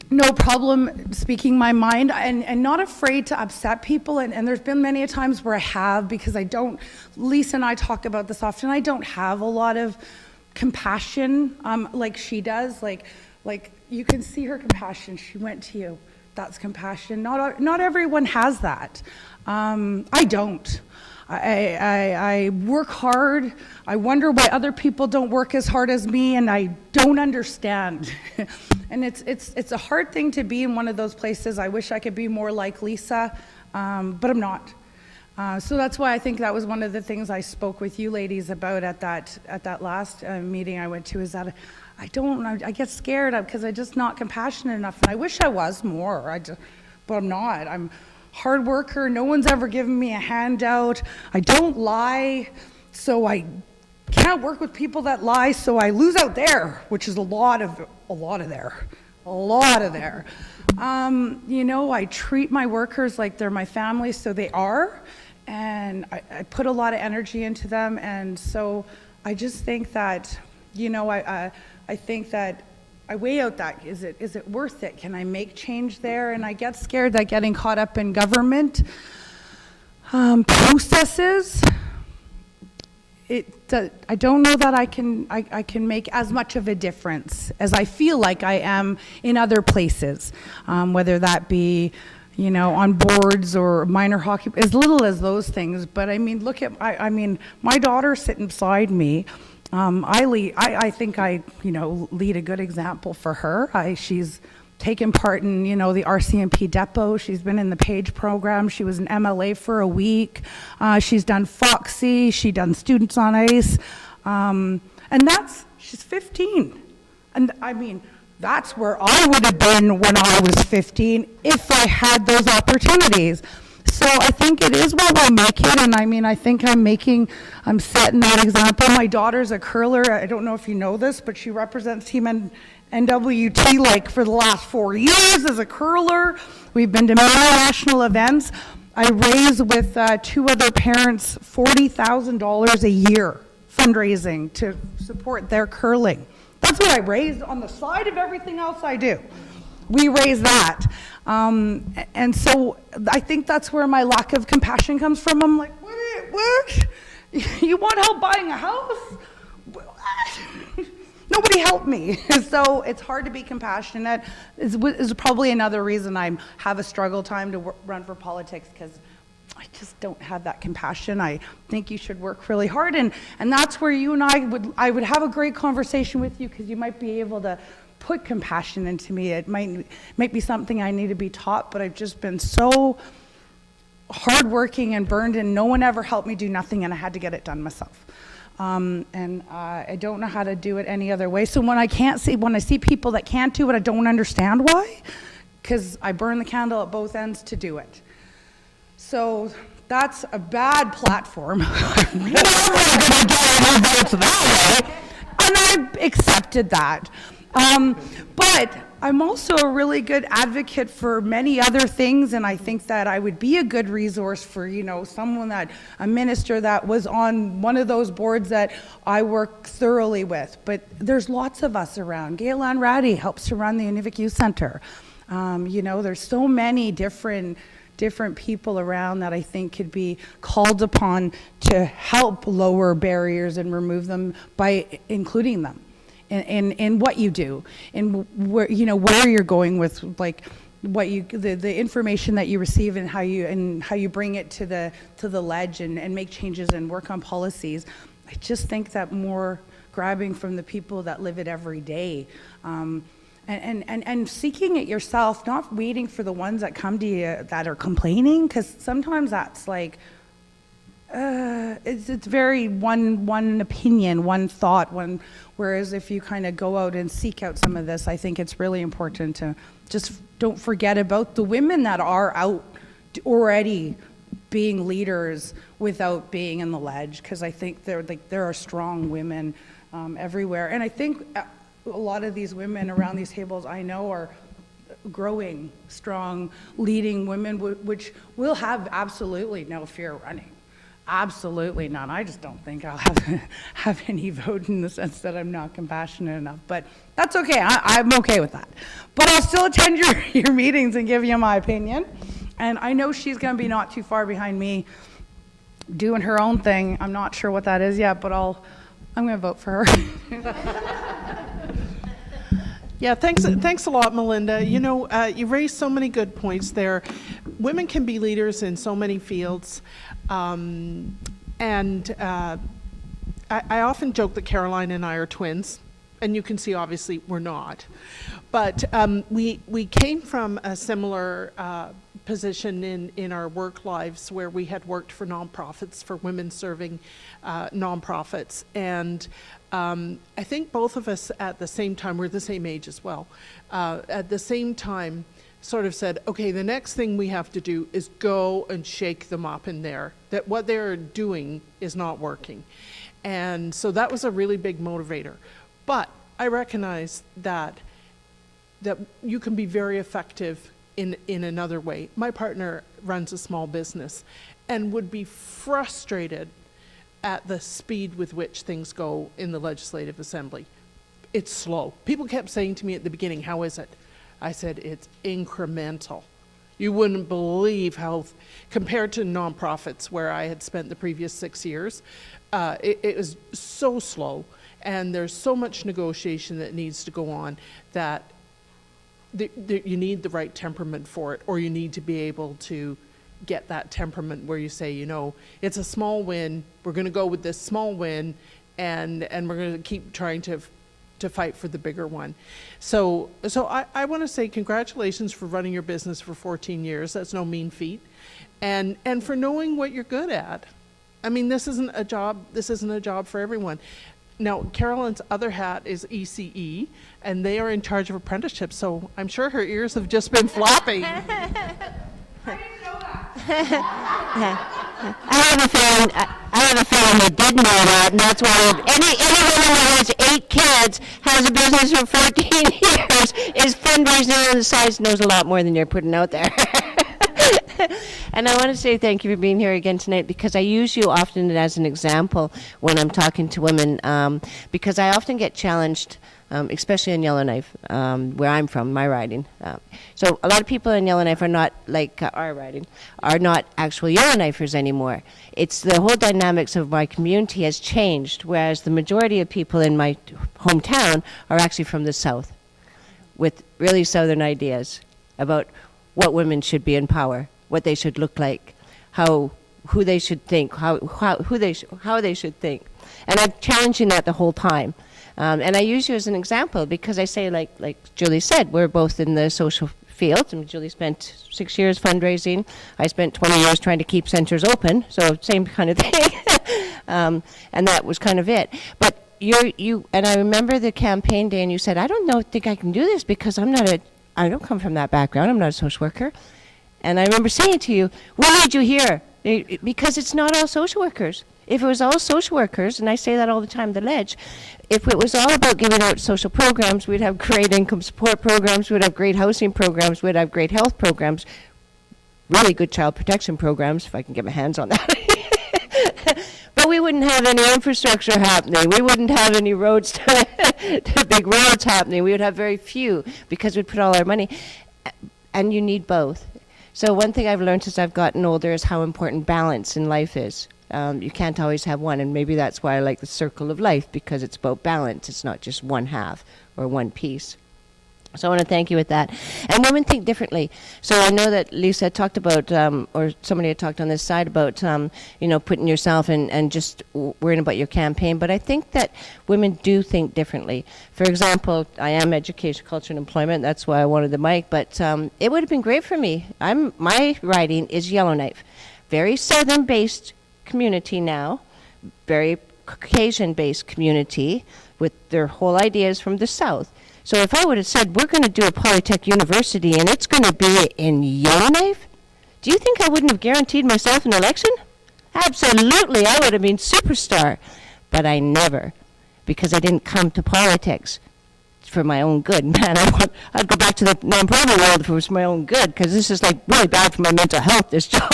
No problem speaking my mind, and not afraid to upset people, and there's been many a times where I have, because Lisa and I talk about this often, I don't have a lot of compassion like she does, like you can see her compassion, she went to you, that's compassion. Not everyone has that. I don't. I work hard. I wonder why other people don't work as hard as me, and I don't understand. And it's a hard thing to be in one of those places. I wish I could be more like Lisa, but I'm not. So that's why I think that was one of the things I spoke with you ladies about at that last meeting I went to, is that I get scared because I'm just not compassionate enough, and I wish I was more. But I'm not. I'm hard worker. No one's ever given me a handout. I don't lie, so I can't work with people that lie, so I lose out there, which is a lot of there. I treat my workers like they're my family, so they are, and I put a lot of energy into them, and so I just think that, I think that I weigh out that, is it worth it? Can I make change there? And I get scared that getting caught up in government processes, I don't know that I can make as much of a difference as I feel like I am in other places, whether that be, on boards or minor hockey, as little as those things. But I mean, my daughter sitting beside me. I think I lead a good example for her. She's taken part in, the RCMP depot. She's been in the PAGE program. She was an MLA for a week. She's done Foxy. She's done Students on Ice. And she's 15. And I mean, that's where I would have been when I was 15 if I had those opportunities. So I think it is what will make it, and I mean, I think I'm setting that example. My daughter's a curler. I don't know if you know this, but she represents Team NWT for the last 4 years as a curler. We've been to many national events. I raise with two other parents $40,000 a year fundraising to support their curling. That's what I raise on the side of everything else I do. We raise that. And so I think that's where my lack of compassion comes from. I'm like, what? You want help buying a house? Nobody helped me. So it's hard to be compassionate. Is probably another reason I have a struggle time to run for politics, because I just don't have that compassion. I think you should work really hard. And that's where you and I would have a great conversation with you, because you might be able to put compassion into me. It might be something I need to be taught, but I've just been so hardworking and burned, and no one ever helped me do nothing, and I had to get it done myself. And I don't know how to do it any other way. So when I see people that can't do it, I don't understand why, because I burn the candle at both ends to do it. So that's a bad platform. I'm never going to get any votes that way. I accepted that. But I'm also a really good advocate for many other things, and I think that I would be a good resource for, someone a minister that was on one of those boards that I work thoroughly with. But there's lots of us around. Gail Anratty helps to run the Inuvik Youth Center. There's so many different people around that I think could be called upon to help lower barriers and remove them by including them in what you do, and where you're going with, like, the information that you receive and how you bring it to the ledge and make changes and work on policies. I just think that more grabbing from the people that live it every day, and seeking it yourself, not waiting for the ones that come to you that are complaining, because sometimes that's like, it's very one opinion, one thought, whereas if you kind of go out and seek out some of this, I think it's really important to just don't forget about the women that are out already being leaders without being in the ledge, because I think there are strong women everywhere. And I think a lot of these women around these tables I know are growing, strong, leading women, which will have absolutely no fear running. Absolutely none. I just don't think I'll have any vote in the sense that I'm not compassionate enough. But that's okay. I'm okay with that. But I'll still attend your meetings and give you my opinion. And I know she's going to be not too far behind me doing her own thing. I'm not sure what that is yet, but I'm going to vote for her. Yeah, thanks a lot, Melinda. You raised so many good points there. Women can be leaders in so many fields. I often joke that Caroline and I are twins, and you can see obviously we're not. But we came from a similar position in our work lives, where we had worked for nonprofits, for women serving nonprofits. And I think both of us at the same time, we're the same age as well, at the same time sort of said, okay, the next thing we have to do is go and shake them up in there, that what they're doing is not working. And so that was a really big motivator. But I recognize that you can be very effective in another way. My partner runs a small business and would be frustrated at the speed with which things go in the Legislative Assembly. It's slow. People kept saying to me at the beginning, how is it? I said, it's incremental. You wouldn't believe how, compared to nonprofits where I had spent the previous 6 years, it was so slow, and there's so much negotiation that needs to go on that you need the right temperament for it, or you need to be able to get that temperament where you say, it's a small win, we're going to go with this small win, and we're going to keep trying to fight for the bigger one. So I want to say congratulations for running your business for 14 years. That's no mean feat. And for knowing what you're good at. I mean, this isn't a job for everyone. Now, Carolyn's other hat is ECE, and they are in charge of apprenticeships, so I'm sure her ears have just been flopping. I didn't know that. I have a feeling they did know that, and that's why anyone who has 8 kids, has a business for 14 years, is fundraising on the side, knows a lot more than you're putting out there. And I want to say thank you for being here again tonight, because I use you often as an example when I'm talking to women, because I often get challenged, especially in Yellowknife, where I'm from, my riding. So a lot of people in Yellowknife are not like our riding, are not actual Yellowknifers anymore. It's the whole dynamics of my community has changed, whereas the majority of people in my hometown are actually from the south, with really southern ideas about what women should be in power, what they should look like, who they should think, how they should think. And I'm challenging that the whole time. And I use you as an example because I say, like Julie said, we're both in the social field. And Julie spent 6 years fundraising. I spent 20 years trying to keep centers open, so same kind of thing. And that was kind of it. But and I remember the campaign day, and you said, I don't think I can do this because I don't come from that background. I'm not a social worker. And I remember saying to you, we need you here. Because it's not all social workers. If it was all social workers, and I say that all the time, the ledge, if it was all about giving out social programs, we'd have great income support programs, we'd have great housing programs, we'd have great health programs, really good child protection programs, if I can get my hands on that. But we wouldn't have any infrastructure happening. We wouldn't have any roads, to big roads happening. We would have very few because we'd put all our money. And you need both. So one thing I've learned as I've gotten older is how important balance in life is. You can't always have one, and maybe that's why I like the circle of life, because it's about balance. It's not just one half or one piece. So I want to thank you with that. And women think differently. So I know that Lisa talked about, or somebody had talked on this side about, putting yourself in and just worrying about your campaign. But I think that women do think differently. For example, I am education, culture, and employment. That's why I wanted the mic. But it would have been great for me. My riding is Yellowknife. Very southern-based community now. Very Caucasian-based community with their whole ideas from the south. So if I would have said, we're going to do a Polytech University and it's going to be in Yellowknife, do you think I wouldn't have guaranteed myself an election? Absolutely, I would have been superstar. But I never, because I didn't come to politics for my own good. Man, I'd go back to the nonprofit world if it was for my own good, because this is like really bad for my mental health, this job.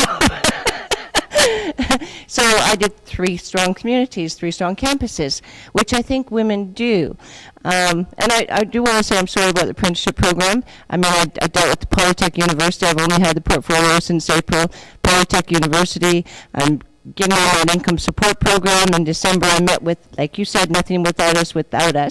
So I did 3 strong communities, 3 strong campuses, which I think women do. And I do want to say I'm sorry about the apprenticeship program. I mean, I dealt with the Polytech University. I've only had the portfolio since April. Polytech University, I'm giving them an income support program. In December, I met with, like you said, nothing without us,